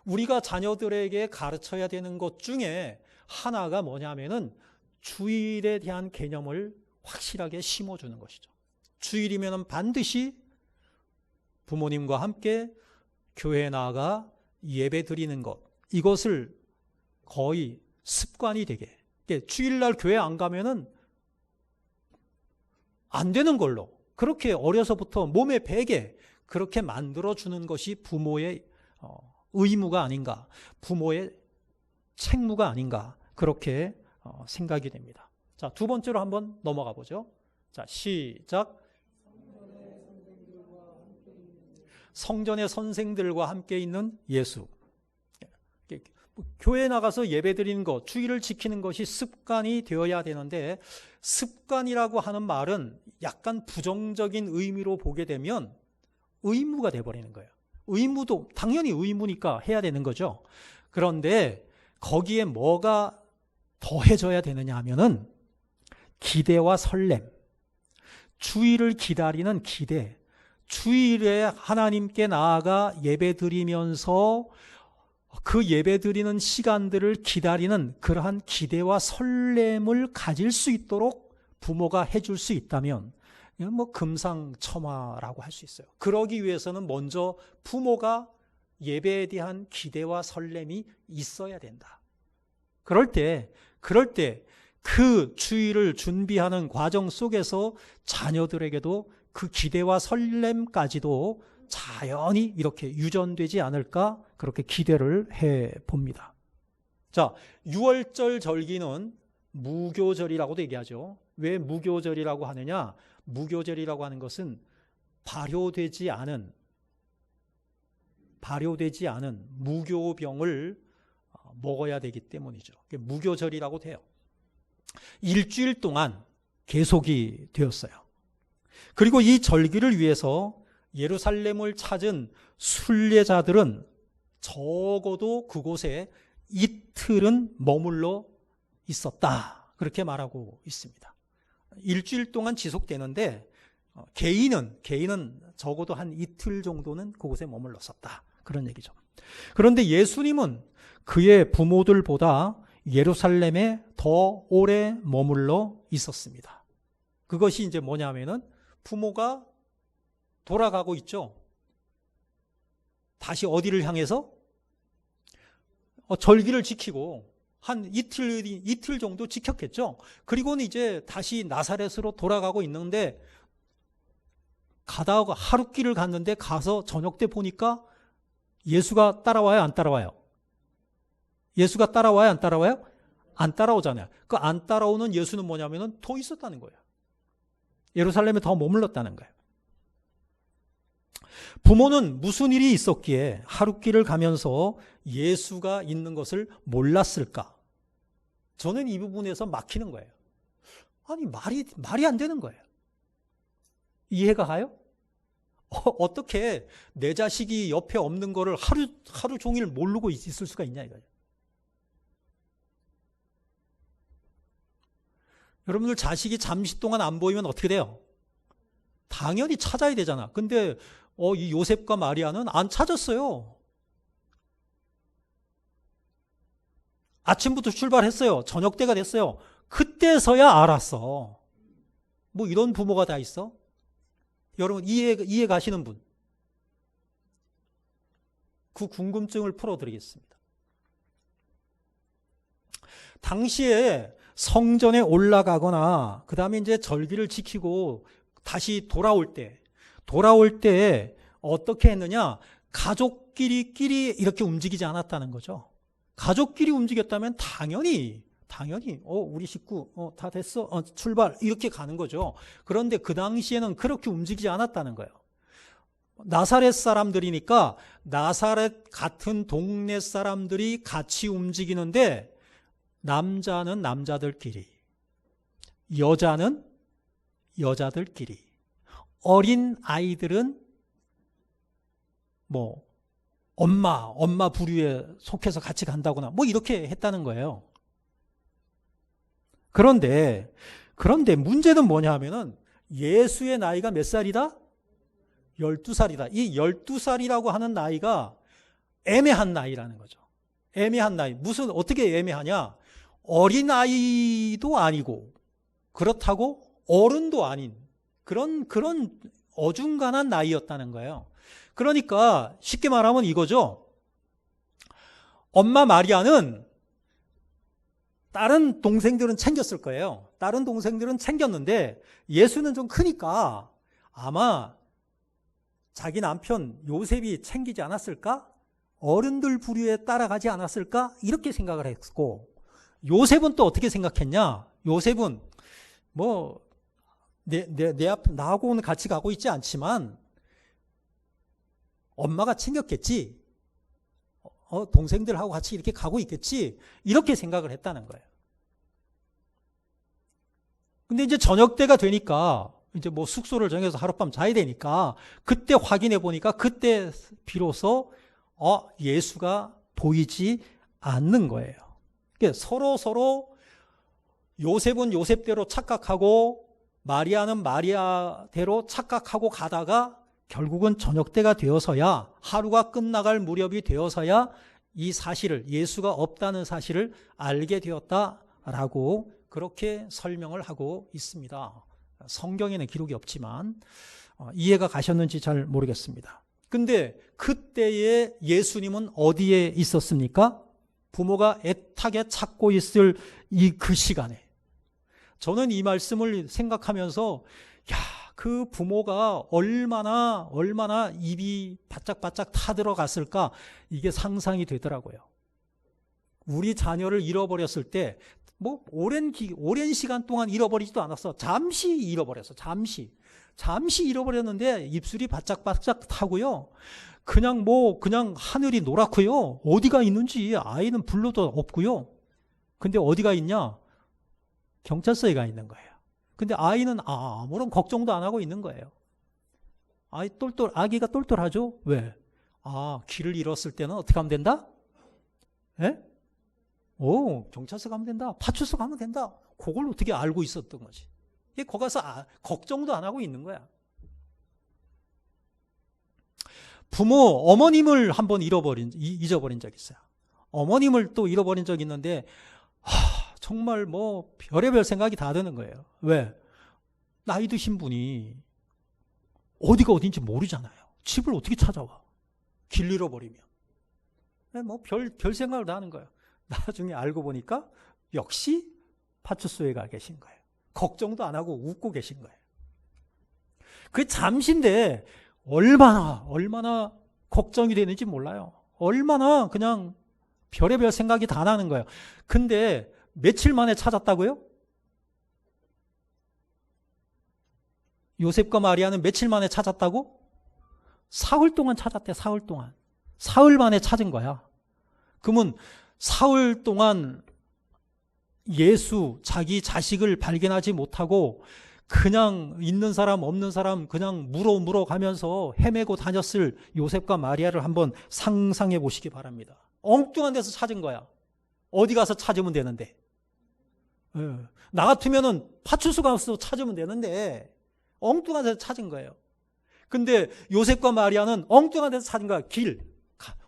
우리가 자녀들에게 가르쳐야 되는 것 중에 하나가 뭐냐면은 주일에 대한 개념을 확실하게 심어주는 것이죠. 주일이면은 반드시 부모님과 함께 교회에 나아가 예배 드리는 것, 이것을 거의 습관이 되게, 주일날 교회 안 가면은 안 되는 걸로 그렇게 어려서부터 몸에 배게 그렇게 만들어주는 것이 부모의 의무가 아닌가, 부모의 책무가 아닌가, 그렇게 생각이 됩니다. 자, 두 번째로 한번 넘어가 보죠. 자, 시작. 성전의 선생들과 함께 있는 예수. 교회에 나가서 예배드리는 것, 주일을 지키는 것이 습관이 되어야 되는데, 습관이라고 하는 말은 약간 부정적인 의미로 보게 되면 의무가 돼버리는 거예요. 의무도 당연히 의무니까 해야 되는 거죠. 그런데 거기에 뭐가 더해져야 되느냐 하면은 기대와 설렘, 주일을 기다리는 기대, 주일에 하나님께 나아가 예배드리면서 그 예배드리는 시간들을 기다리는 그러한 기대와 설렘을 가질 수 있도록 부모가 해줄 수 있다면 뭐 금상첨화라고 할 수 있어요. 그러기 위해서는 먼저 부모가 예배에 대한 기대와 설렘이 있어야 된다. 그럴 때 그 주일을 준비하는 과정 속에서 자녀들에게도 그 기대와 설렘까지도 자연히 이렇게 유전되지 않을까, 그렇게 기대를 해 봅니다. 자, 6월절 절기는 무교절이라고도 얘기하죠. 왜 무교절이라고 하느냐? 무교절이라고 하는 것은 발효되지 않은 무교병을 먹어야 되기 때문이죠. 무교절이라고 돼요. 일주일 동안 계속이 되었어요. 그리고 이 절기를 위해서 예루살렘을 찾은 순례자들은 적어도 그곳에 이틀은 머물러 있었다, 그렇게 말하고 있습니다. 일주일 동안 지속되는데 개인은 적어도 한 이틀 정도는 그곳에 머물렀었다, 그런 얘기죠. 그런데 예수님은 그의 부모들보다 예루살렘에 더 오래 머물러 있었습니다. 그것이 이제 뭐냐면은 부모가 돌아가고 있죠. 다시 어디를 향해서? 절기를 지키고 한 이틀 정도 지켰겠죠. 그리고는 이제 다시 나사렛으로 돌아가고 있는데, 가다가 하룻길을 갔는데 가서 저녁 때 보니까 예수가 따라와요, 안 따라와요? 예수가 따라와요, 안 따라와요? 안 따라오잖아요. 그 안 따라오는 예수는 뭐냐면은 더 있었다는 거예요. 예루살렘에 더 머물렀다는 거예요. 부모는 무슨 일이 있었기에 하룻길을 가면서 예수가 있는 것을 몰랐을까? 저는 이 부분에서 막히는 거예요. 아니, 말이 안 되는 거예요. 이해가 가요? 어떻게 내 자식이 옆에 없는 거를 하루 종일 모르고 있을 수가 있냐 이거예요. 여러분들 자식이 잠시 동안 안 보이면 어떻게 돼요? 당연히 찾아야 되잖아. 근데 이 요셉과 마리아는 안 찾았어요. 아침부터 출발했어요. 저녁 때가 됐어요. 그때서야 알았어. 뭐 이런 부모가 다 있어? 여러분 이해 가시는 분? 그 궁금증을 풀어드리겠습니다. 당시에 성전에 올라가거나 그 다음에 이제 절기를 지키고 다시 돌아올 때 어떻게 했느냐? 가족끼리 이렇게 움직이지 않았다는 거죠. 가족끼리 움직였다면 당연히 우리 식구 다 됐어 출발 이렇게 가는 거죠. 그런데 그 당시에는 그렇게 움직이지 않았다는 거예요. 나사렛 사람들이니까 나사렛 같은 동네 사람들이 같이 움직이는데 남자는 남자들끼리, 여자는 여자들끼리, 어린 아이들은 뭐 엄마 부류에 속해서 같이 간다거나 뭐 이렇게 했다는 거예요. 그런데 문제는 뭐냐 하면은 예수의 나이가 몇 살이다? 12살이다. 이 12살이라고 하는 나이가 애매한 나이라는 거죠. 애매한 나이. 어떻게 애매하냐? 어린아이도 아니고 그렇다고 어른도 아닌 그런 어중간한 나이였다는 거예요. 그러니까 쉽게 말하면 이거죠. 엄마 마리아는 다른 동생들은 챙겼을 거예요. 다른 동생들은 챙겼는데 예수는 좀 크니까 아마 자기 남편 요셉이 챙기지 않았을까? 어른들 부류에 따라가지 않았을까? 이렇게 생각을 했고, 요셉은 또 어떻게 생각했냐? 요셉은 뭐 내 앞 나하고는 같이 가고 있지 않지만 엄마가 챙겼겠지. 동생들하고 같이 이렇게 가고 있겠지. 이렇게 생각을 했다는 거예요. 근데 이제 저녁 때가 되니까 이제 뭐 숙소를 정해서 하룻밤 자야 되니까 그때 확인해 보니까 그때 비로소 예수가 보이지 않는 거예요. 그러니까 서로 요셉은 요셉대로 착각하고 마리아는 마리아대로 착각하고 가다가 결국은 저녁 때가 되어서야, 하루가 끝나갈 무렵이 되어서야 이 사실을, 예수가 없다는 사실을 알게 되었다라고 그렇게 설명을 하고 있습니다. 성경에는 기록이 없지만 이해가 가셨는지 잘 모르겠습니다. 근데 그때의 예수님은 어디에 있었습니까? 부모가 애타게 찾고 있을 그 시간에. 저는 이 말씀을 생각하면서 그 부모가 얼마나 입이 바짝바짝 타들어갔을까, 이게 상상이 되더라고요. 우리 자녀를 잃어버렸을 때 뭐 오랜 시간 동안 잃어버리지도 않았어. 잠시 잃어버렸어. 잠시 잃어버렸는데 입술이 바짝바짝 타고요. 그냥 하늘이 노랗고요. 어디가 있는지 아이는 불러도 없고요. 근데 어디가 있냐? 경찰서에 가 있는 거예요. 근데 아이는 아무런 걱정도 안 하고 있는 거예요. 아기가 똘똘하죠? 왜? 길을 잃었을 때는 어떻게 하면 된다? 예? 경찰서 가면 된다. 파출소 가면 된다. 그걸 어떻게 알고 있었던 거지. 거기 가서 걱정도 안 하고 있는 거야. 어머님을 한번 잊어버린 적 있어요. 어머님을 또 잃어버린 적 있는데, 정말 뭐 별의별 생각이 다 드는 거예요. 왜? 나이 드신 분이 어디가 어딘지 모르잖아요. 집을 어떻게 찾아와? 길 잃어버리면. 뭐 별 생각을 다 하는 거예요. 나중에 알고 보니까 역시 파출소에 가 계신 거예요. 걱정도 안 하고 웃고 계신 거예요. 그게 잠시인데 얼마나 걱정이 되는지 몰라요. 얼마나 그냥 별의별 생각이 다 나는 거예요. 근데 며칠 만에 찾았다고요? 요셉과 마리아는 며칠 만에 찾았다고? 사흘 동안 찾았대. 사흘 동안. 사흘 만에 찾은 거야. 그러면 사흘 동안 예수, 자기 자식을 발견하지 못하고 그냥 있는 사람 없는 사람 그냥 물어 가면서 헤매고 다녔을 요셉과 마리아를 한번 상상해 보시기 바랍니다. 엉뚱한 데서 찾은 거야. 어디 가서 찾으면 되는데. 나 같으면은 파출소 가서 찾으면 되는데 엉뚱한 데서 찾은 거예요. 근데 요셉과 마리아는 엉뚱한 데서 찾은 거야.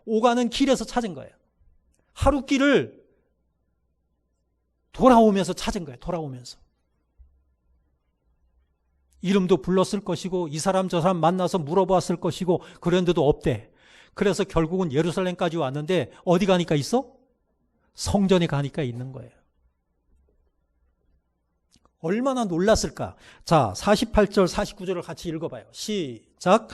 오가는 길에서 찾은 거예요. 하루 길을 돌아오면서 찾은 거예요. 돌아오면서. 이름도 불렀을 것이고 이 사람 저 사람 만나서 물어봤을 것이고 그런데도 없대. 그래서 결국은 예루살렘까지 왔는데 어디 가니까 있어? 성전에 가니까 있는 거예요. 얼마나 놀랐을까? 자, 48절 49절을 같이 읽어봐요. 시작.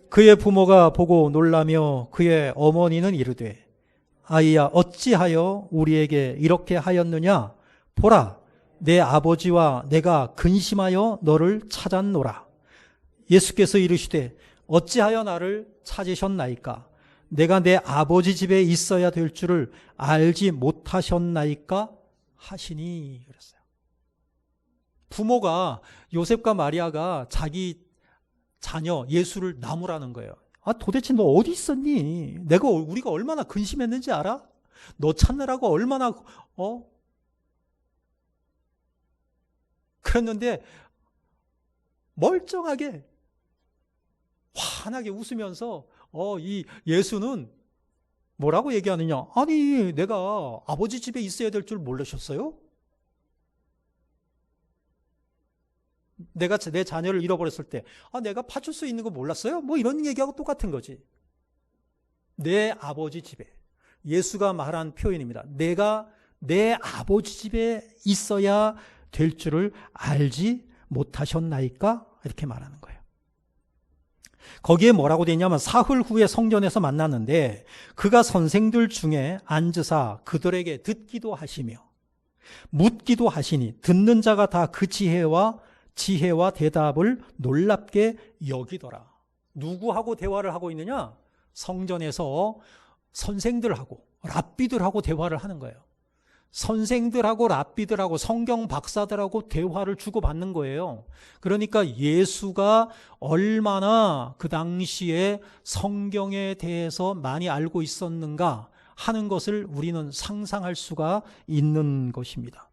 그의 부모가 보고 놀라며 그의 어머니는 이르되 아이야 어찌하여 우리에게 이렇게 하였느냐? 보라 내 아버지와 내가 근심하여 너를 찾았노라. 예수께서 이르시되 어찌하여 나를 찾으셨나이까? 내가 내 아버지 집에 있어야 될 줄을 알지 못하셨나이까? 하시니. 그랬어요. 부모가 요셉과 마리아가 자기 자녀 예수를 나무라는 거예요. 아, 도대체 너 어디 있었니? 우리가 얼마나 근심했는지 알아? 너 찾느라고 얼마나 그랬는데 멀쩡하게 환하게 웃으면서 이 예수는 뭐라고 얘기하느냐? 아니, 내가 아버지 집에 있어야 될 줄 모르셨어요? 내가 내 자녀를 잃어버렸을 때 내가 파출소에 있는 거 몰랐어요? 뭐 이런 얘기하고 똑같은 거지. 내 아버지 집에. 예수가 말한 표현입니다. 내가 내 아버지 집에 있어야 될 줄을 알지 못하셨나이까? 이렇게 말하는 거예요. 거기에 뭐라고 되어 있냐면 사흘 후에 성전에서 만났는데 그가 선생들 중에 앉으사 그들에게 듣기도 하시며 묻기도 하시니 듣는 자가 다 그 지혜와 대답을 놀랍게 여기더라. 누구하고 대화를 하고 있느냐? 성전에서 선생들하고 랍비들하고 대화를 하는 거예요. 선생들하고 랍비들하고 성경 박사들하고 대화를 주고받는 거예요. 그러니까 예수가 얼마나 그 당시에 성경에 대해서 많이 알고 있었는가 하는 것을 우리는 상상할 수가 있는 것입니다.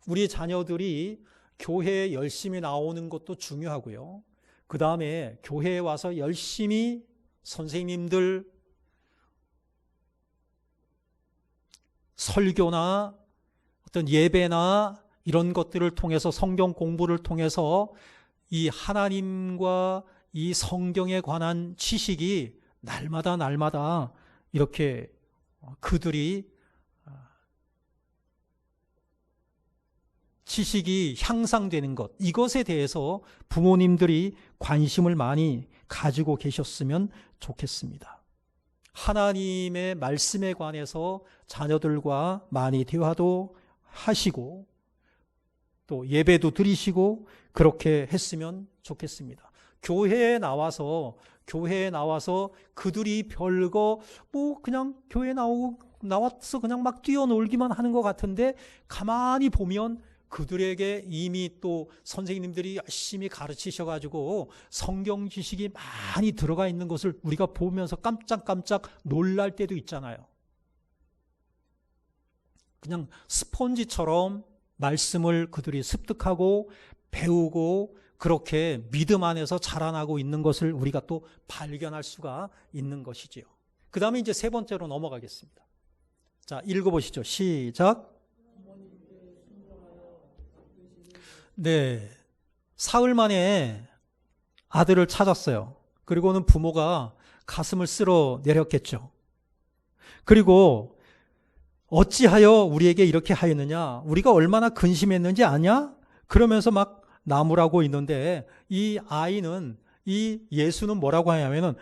우리 자녀들이 교회에 열심히 나오는 것도 중요하고요. 그 다음에 교회에 와서 열심히 선생님들 설교나 어떤 예배나 이런 것들을 통해서 성경 공부를 통해서 이 하나님과 이 성경에 관한 지식이 날마다 이렇게 그들이 지식이 향상되는 것, 이것에 대해서 부모님들이 관심을 많이 가지고 계셨으면 좋겠습니다. 하나님의 말씀에 관해서 자녀들과 많이 대화도 하시고 또 예배도 드리시고 그렇게 했으면 좋겠습니다. 교회에 나와서 그들이 별거 그냥 교회에 나와서 그냥 막 뛰어놀기만 하는 것 같은데 가만히 보면 그들에게 이미 또 선생님들이 열심히 가르치셔가지고 성경 지식이 많이 들어가 있는 것을 우리가 보면서 깜짝깜짝 놀랄 때도 있잖아요. 그냥 스폰지처럼 말씀을 그들이 습득하고 배우고 그렇게 믿음 안에서 자라나고 있는 것을 우리가 또 발견할 수가 있는 것이지요. 그 다음에 이제 세 번째로 넘어가겠습니다. 자, 읽어보시죠. 시작. 네, 사흘 만에 아들을 찾았어요. 그리고는 부모가 가슴을 쓸어 내렸겠죠. 그리고 어찌하여 우리에게 이렇게 하였느냐? 우리가 얼마나 근심했는지 아냐? 그러면서 막 나무라고 있는데 이 아이는 이 예수는 뭐라고 하냐면은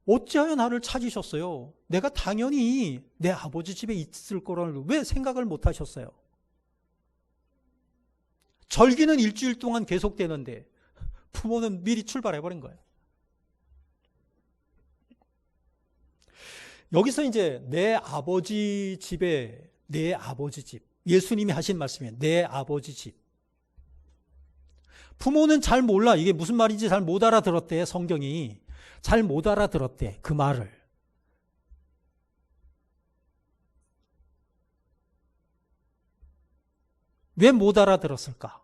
어찌하여 나를 찾으셨어요? 내가 당연히 내 아버지 집에 있을 거를 왜 생각을 못 하셨어요? 절기는 일주일 동안 계속되는데 부모는 미리 출발해버린 거예요. 여기서 이제 내 아버지 집에 내 아버지 집, 예수님이 하신 말씀이에요. 내 아버지 집. 부모는 잘 몰라. 이게 무슨 말인지 잘 못 알아들었대. 성경이 잘 못 알아들었대. 그 말을. 왜 못 알아들었을까?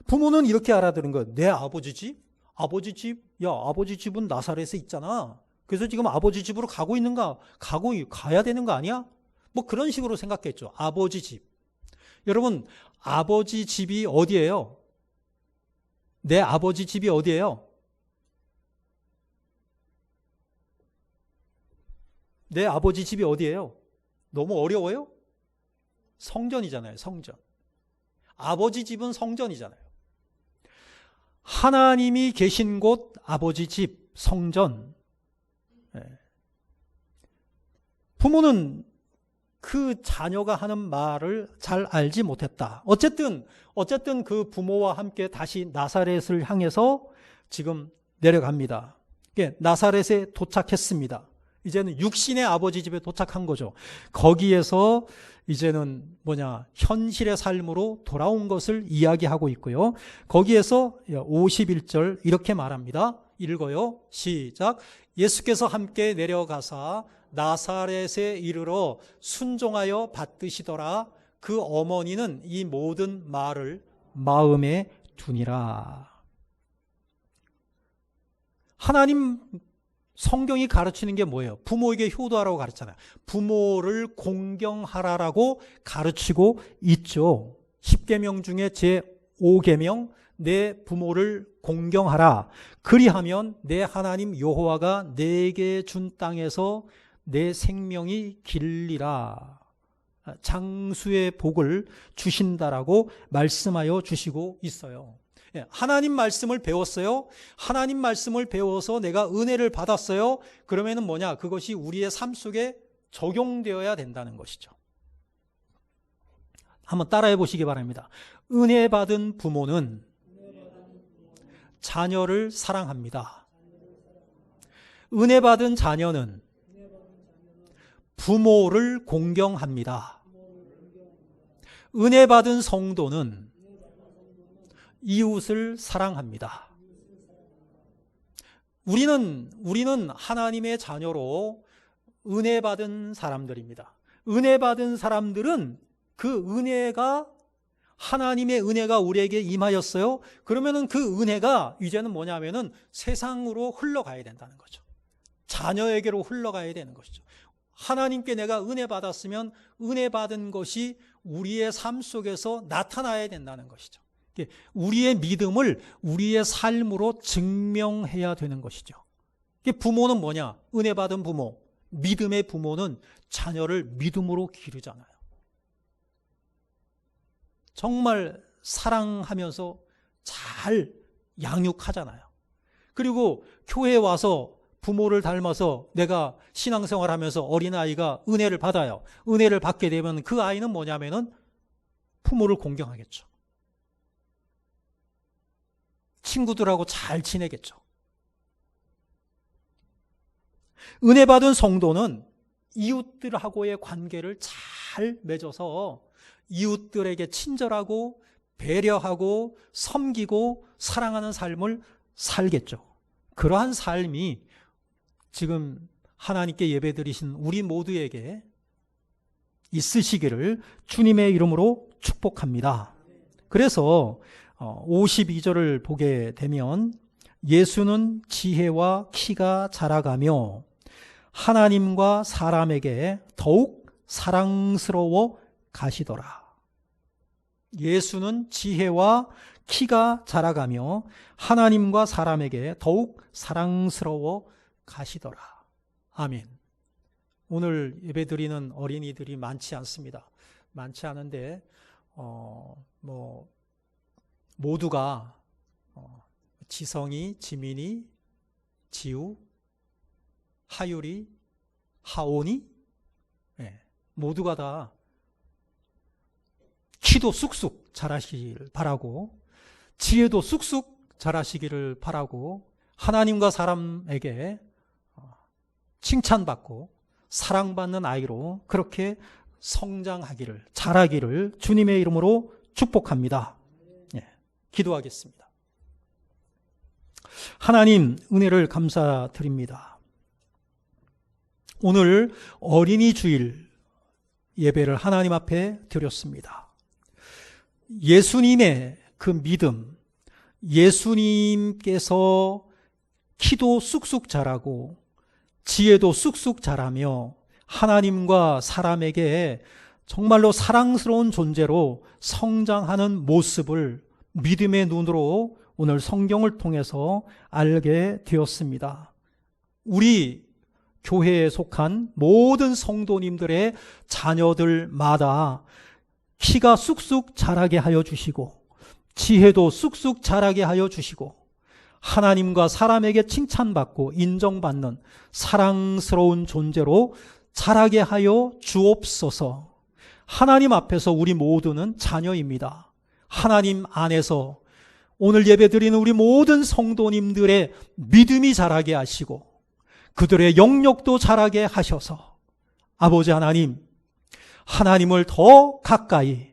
부모는 이렇게 알아들은 거예요. 내 아버지 집? 아버지 집? 야, 아버지 집은 나사렛에 있잖아. 그래서 지금 아버지 집으로 가야 되는 거 아니야? 뭐 그런 식으로 생각했죠. 아버지 집. 여러분, 아버지 집이 어디예요? 내 아버지 집이 어디예요? 내 아버지 집이 어디예요? 너무 어려워요? 성전이잖아요, 성전. 아버지 집은 성전이잖아요. 하나님이 계신 곳, 아버지 집, 성전. 부모는 그 자녀가 하는 말을 잘 알지 못했다. 어쨌든 그 부모와 함께 다시 나사렛을 향해서 지금 내려갑니다. 나사렛에 도착했습니다. 이제는 육신의 아버지 집에 도착한 거죠. 거기에서 이제는 현실의 삶으로 돌아온 것을 이야기하고 있고요. 거기에서 51절 이렇게 말합니다. 읽어요. 시작. 예수께서 함께 내려가사 나사렛에 이르러 순종하여 받드시더라. 그 어머니는 이 모든 말을 마음에 두니라. 하나님 성경이 가르치는 게 뭐예요? 부모에게 효도하라고 가르치잖아요. 부모를 공경하라라고 가르치고 있죠. 10계명 중에 제5계명 내 부모를 공경하라. 그리하면 내 하나님 여호와가 내게 준 땅에서 내 생명이 길리라. 장수의 복을 주신다라고 말씀하여 주시고 있어요. 하나님 말씀을 배웠어요. 하나님 말씀을 배워서 내가 은혜를 받았어요. 그러면은 그것이 우리의 삶 속에 적용되어야 된다는 것이죠. 한번 따라해 보시기 바랍니다. 은혜 받은 부모는 자녀를 사랑합니다. 은혜 받은 자녀는 부모를 공경합니다. 은혜 받은 성도는 이웃을 사랑합니다. 우리는 하나님의 자녀로 은혜 받은 사람들입니다. 은혜 받은 사람들은 그 은혜가 하나님의 은혜가 우리에게 임하였어요. 그러면은 그 은혜가 이제는 세상으로 흘러가야 된다는 거죠. 자녀에게로 흘러가야 되는 것이죠. 하나님께 내가 은혜 받았으면 은혜 받은 것이 우리의 삶 속에서 나타나야 된다는 것이죠. 우리의 믿음을 우리의 삶으로 증명해야 되는 것이죠. 부모는 은혜 받은 부모, 믿음의 부모는 자녀를 믿음으로 기르잖아요. 정말 사랑하면서 잘 양육하잖아요. 그리고 교회에 와서 부모를 닮아서 내가 신앙생활 하면서 어린아이가 은혜를 받아요. 은혜를 받게 되면 그 아이는 부모를 공경하겠죠. 친구들하고 잘 지내겠죠. 은혜 받은 성도는 이웃들하고의 관계를 잘 맺어서 이웃들에게 친절하고 배려하고 섬기고 사랑하는 삶을 살겠죠. 그러한 삶이 지금 하나님께 예배드리신 우리 모두에게 있으시기를 주님의 이름으로 축복합니다. 그래서 52절을 보게 되면 예수는 지혜와 키가 자라가며 하나님과 사람에게 더욱 사랑스러워 가시더라. 예수는 지혜와 키가 자라가며 하나님과 사람에게 더욱 사랑스러워 가시더라. 아멘. 오늘 예배드리는 어린이들이 많지 않습니다. 많지 않은데 모두가 지성이, 지민이, 지우, 하율이, 하온이 모두가 다 키도 쑥쑥 자라시길 바라고 지혜도 쑥쑥 자라시기를 바라고 하나님과 사람에게 칭찬받고 사랑받는 아이로 그렇게 성장하기를, 자라기를 주님의 이름으로 축복합니다. 기도하겠습니다. 하나님 은혜를 감사드립니다. 오늘 어린이 주일 예배를 하나님 앞에 드렸습니다. 예수님의 그 믿음, 예수님께서 키도 쑥쑥 자라고 지혜도 쑥쑥 자라며 하나님과 사람에게 정말로 사랑스러운 존재로 성장하는 모습을 믿음의 눈으로 오늘 성경을 통해서 알게 되었습니다. 우리 교회에 속한 모든 성도님들의 자녀들마다 키가 쑥쑥 자라게 하여 주시고 지혜도 쑥쑥 자라게 하여 주시고 하나님과 사람에게 칭찬받고 인정받는 사랑스러운 존재로 자라게 하여 주옵소서. 하나님 앞에서 우리 모두는 자녀입니다. 하나님 안에서 오늘 예배드리는 우리 모든 성도님들의 믿음이 자라게 하시고 그들의 영역도 자라게 하셔서 아버지 하나님, 하나님을 더 가까이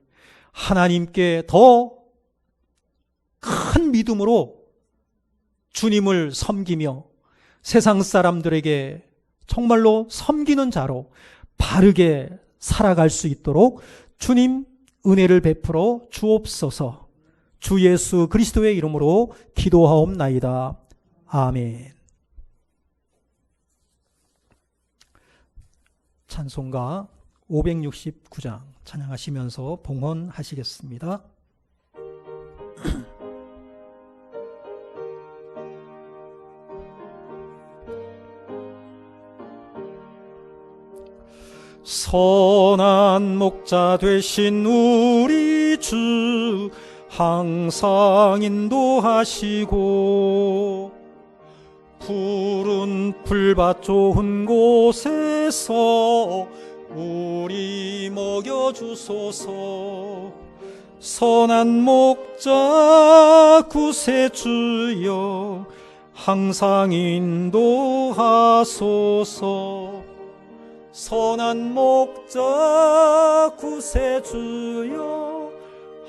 하나님께 더 큰 믿음으로 주님을 섬기며 세상 사람들에게 정말로 섬기는 자로 바르게 살아갈 수 있도록 주님 은혜를 베풀어 주옵소서. 주 예수 그리스도의 이름으로 기도하옵나이다. 아멘. 찬송가 569장 찬양하시면서 봉헌하시겠습니다. 선한 목자 되신 우리 주 항상 인도하시고 푸른 풀밭 좋은 곳에서 우리 먹여주소서. 선한 목자 구세주여 항상 인도하소서. 선한 목자 구세주여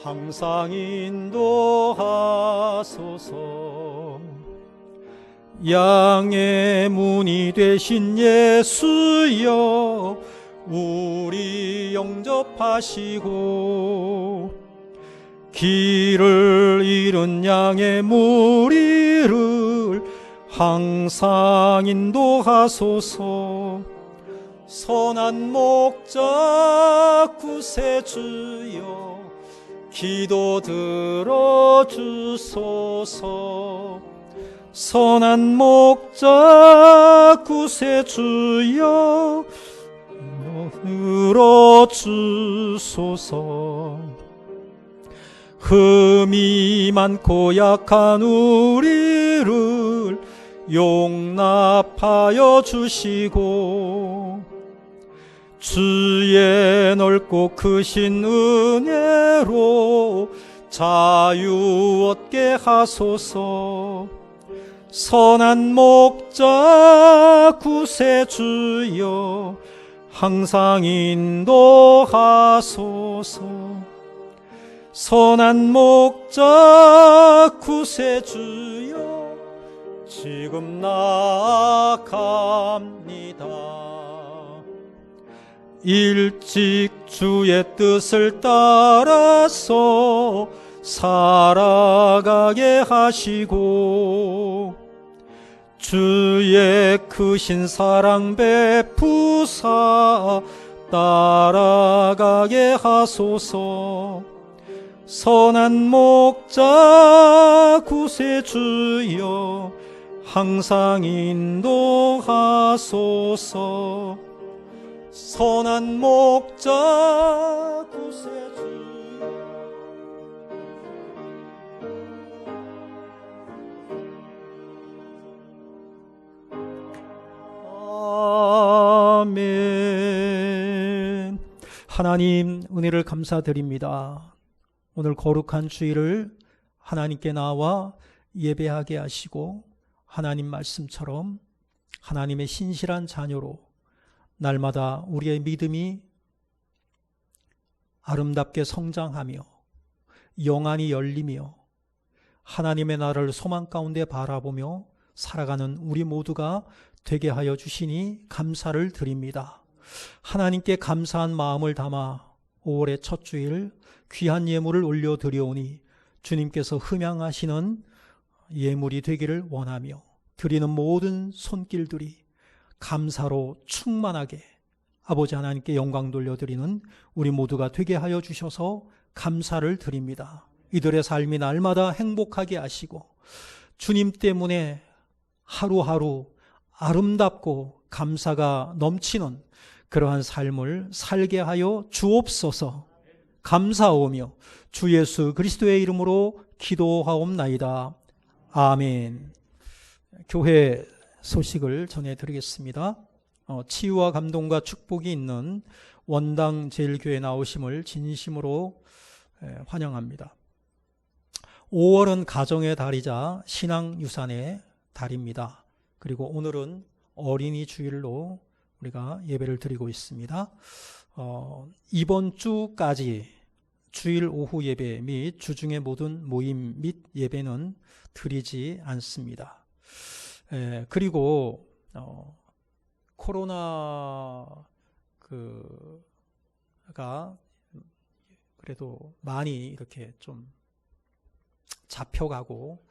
항상 인도하소서. 양의 문이 되신 예수여 우리 영접하시고 길을 잃은 양의 무리를 항상 인도하소서. 선한 목자 구세주여 기도 들어주소서. 선한 목자 구세주여 들어주소서. 흠이 많고 약한 우리를 용납하여 주시고 주의 넓고 크신 은혜로 자유 얻게 하소서. 선한 목자 구세주여 항상 인도하소서. 선한 목자 구세주여 지금 나아갑니다. 일찍 주의 뜻을 따라서 살아가게 하시고 주의 크신 사랑 베푸사 따라가게 하소서. 선한 목자 구세주여 항상 인도하소서. 선한 목자 구세주여 아멘. 하나님 은혜를 감사드립니다. 오늘 거룩한 주일을 하나님께 나와 예배하게 하시고 하나님 말씀처럼 하나님의 신실한 자녀로 날마다 우리의 믿음이 아름답게 성장하며 영안이 열리며 하나님의 나라를 소망 가운데 바라보며 살아가는 우리 모두가 되게 하여 주시니 감사를 드립니다. 하나님께 감사한 마음을 담아 5월의 첫 주일 귀한 예물을 올려드려오니 주님께서 흠양하시는 예물이 되기를 원하며 드리는 모든 손길들이 감사로 충만하게 아버지 하나님께 영광 돌려드리는 우리 모두가 되게 하여 주셔서 감사를 드립니다. 이들의 삶이 날마다 행복하게 하시고 주님 때문에 하루하루 아름답고 감사가 넘치는 그러한 삶을 살게 하여 주옵소서. 감사하오며 주 예수 그리스도의 이름으로 기도하옵나이다. 아멘. 교회 소식을 전해드리겠습니다. 치유와 감동과 축복이 있는 원당 제일교회 나오심을 진심으로 환영합니다. 5월은 가정의 달이자 신앙유산의 달입니다. 그리고 오늘은 어린이 주일로 우리가 예배를 드리고 있습니다. 이번 주까지 주일 오후 예배 및 주중의 모든 모임 및 예배는 드리지 않습니다. 그리고 코로나가 그래도 많이 이렇게 좀 잡혀가고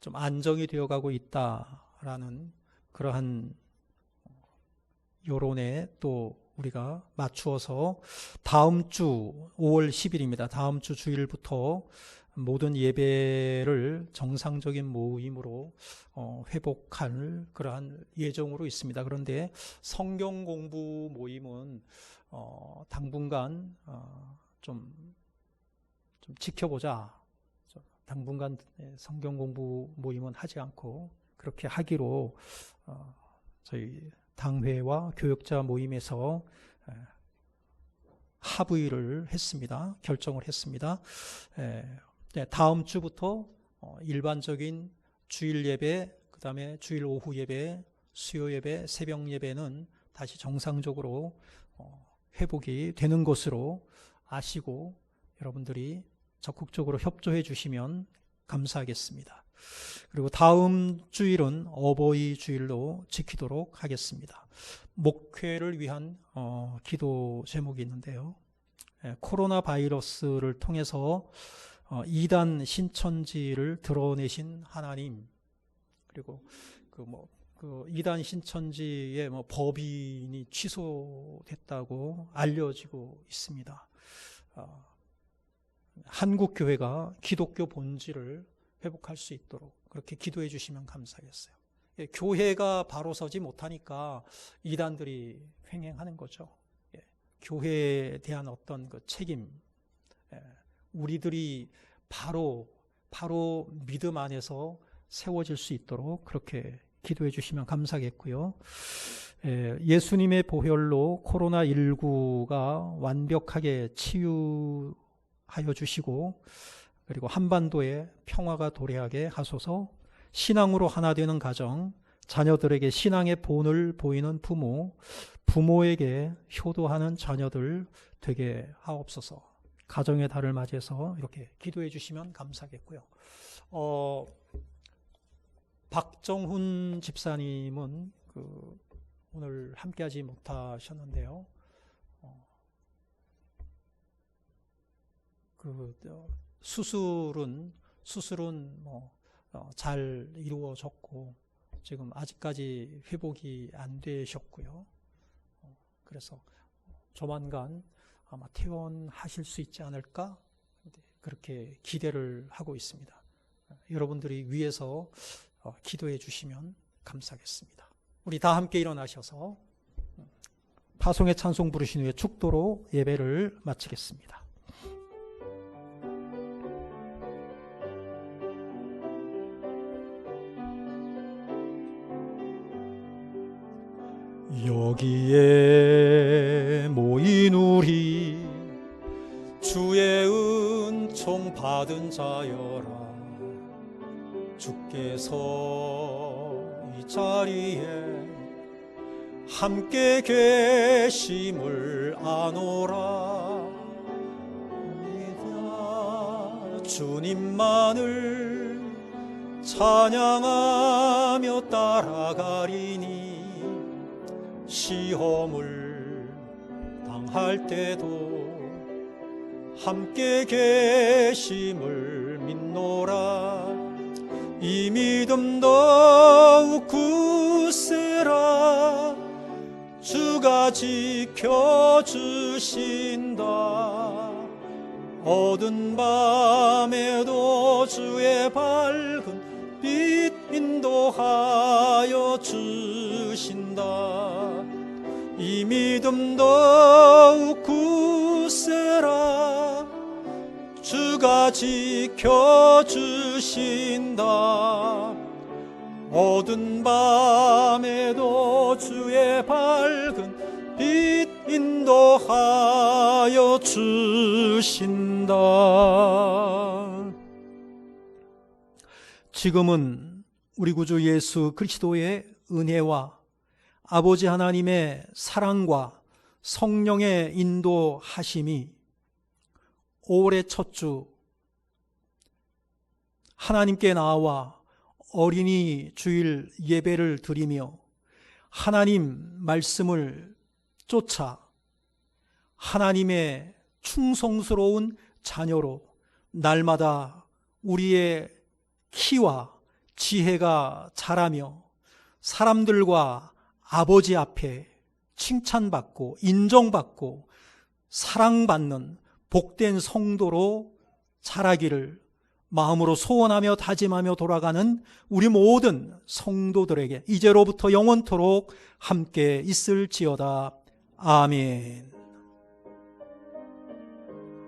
좀 안정이 되어가고 있다라는 그러한 여론에 또 우리가 맞추어서 다음 주 5월 10일입니다. 다음 주 주일부터 모든 예배를 정상적인 모임으로 회복할 그러한 예정으로 있습니다. 그런데 성경 공부 모임은 당분간 좀 지켜보자. 당분간 성경 공부 모임은 하지 않고 그렇게 하기로 저희 당회와 교역자 모임에서 합의를 했습니다. 결정을 했습니다. 다음 주부터 일반적인 주일 예배, 그 다음에 주일 오후 예배, 수요 예배, 새벽 예배는 다시 정상적으로 회복이 되는 것으로 아시고 여러분들이 적극적으로 협조해 주시면 감사하겠습니다. 그리고 다음 주일은 어버이 주일로 지키도록 하겠습니다. 목회를 위한 기도 제목이 있는데요. 코로나 바이러스를 통해서 이단 신천지를 드러내신 하나님, 그리고 그 이단 신천지의 법인이 취소됐다고 알려지고 있습니다. 한국 교회가 기독교 본질을 회복할 수 있도록 그렇게 기도해 주시면 감사하겠어요. 교회가 바로 서지 못하니까 이단들이 횡행하는 거죠. 교회에 대한 어떤 그 책임, 우리들이 바로 믿음 안에서 세워질 수 있도록 그렇게 기도해 주시면 감사하겠고요. 예수님의 보혈로 코로나19가 완벽하게 치유하여 주시고 그리고 한반도에 평화가 도래하게 하소서. 신앙으로 하나 되는 가정, 자녀들에게 신앙의 본을 보이는 부모, 부모에게 효도하는 자녀들 되게 하옵소서. 가정의 달을 맞이해서 이렇게 기도해 주시면 감사하겠고요. 박정훈 집사님은 오늘 함께하지 못하셨는데요. 수술은 잘 이루어졌고 지금 아직까지 회복이 안 되셨고요. 그래서 조만간 아마 퇴원하실 수 있지 않을까 그렇게 기대를 하고 있습니다. 여러분들이 위에서 기도해 주시면 감사하겠습니다. 우리 다 함께 일어나셔서 파송의 찬송 부르신 후에 축도로 예배를 마치겠습니다. 여기에 모인 우리 주의 은총 받은 자여라. 주께서 이 자리에 함께 계심을 아노라. 주님만을 찬양하며 따라가리니 시험을 당할 때도 함께 계심을 믿노라. 이 믿음 더욱 굳세라. 주 주가 지켜주신다. 어두운 밤에도 주의 밝은 빛 인도하여 주신다. 이 믿음 더욱 굳세라. 주가 지켜주신다. 어두운 밤에도 주의 밝은 빛 인도하여 주신다. 지금은 우리 구주 예수 그리스도의 은혜와 아버지 하나님의 사랑과 성령의 인도하심이 5월의 첫 주 하나님께 나와 어린이 주일 예배를 드리며 하나님 말씀을 쫓아 하나님의 충성스러운 자녀로 날마다 우리의 키와 지혜가 자라며 사람들과 아버지 앞에 칭찬받고 인정받고 사랑받는 복된 성도로 자라기를 마음으로 소원하며 다짐하며 돌아가는 우리 모든 성도들에게 이제로부터 영원토록 함께 있을지어다. 아멘.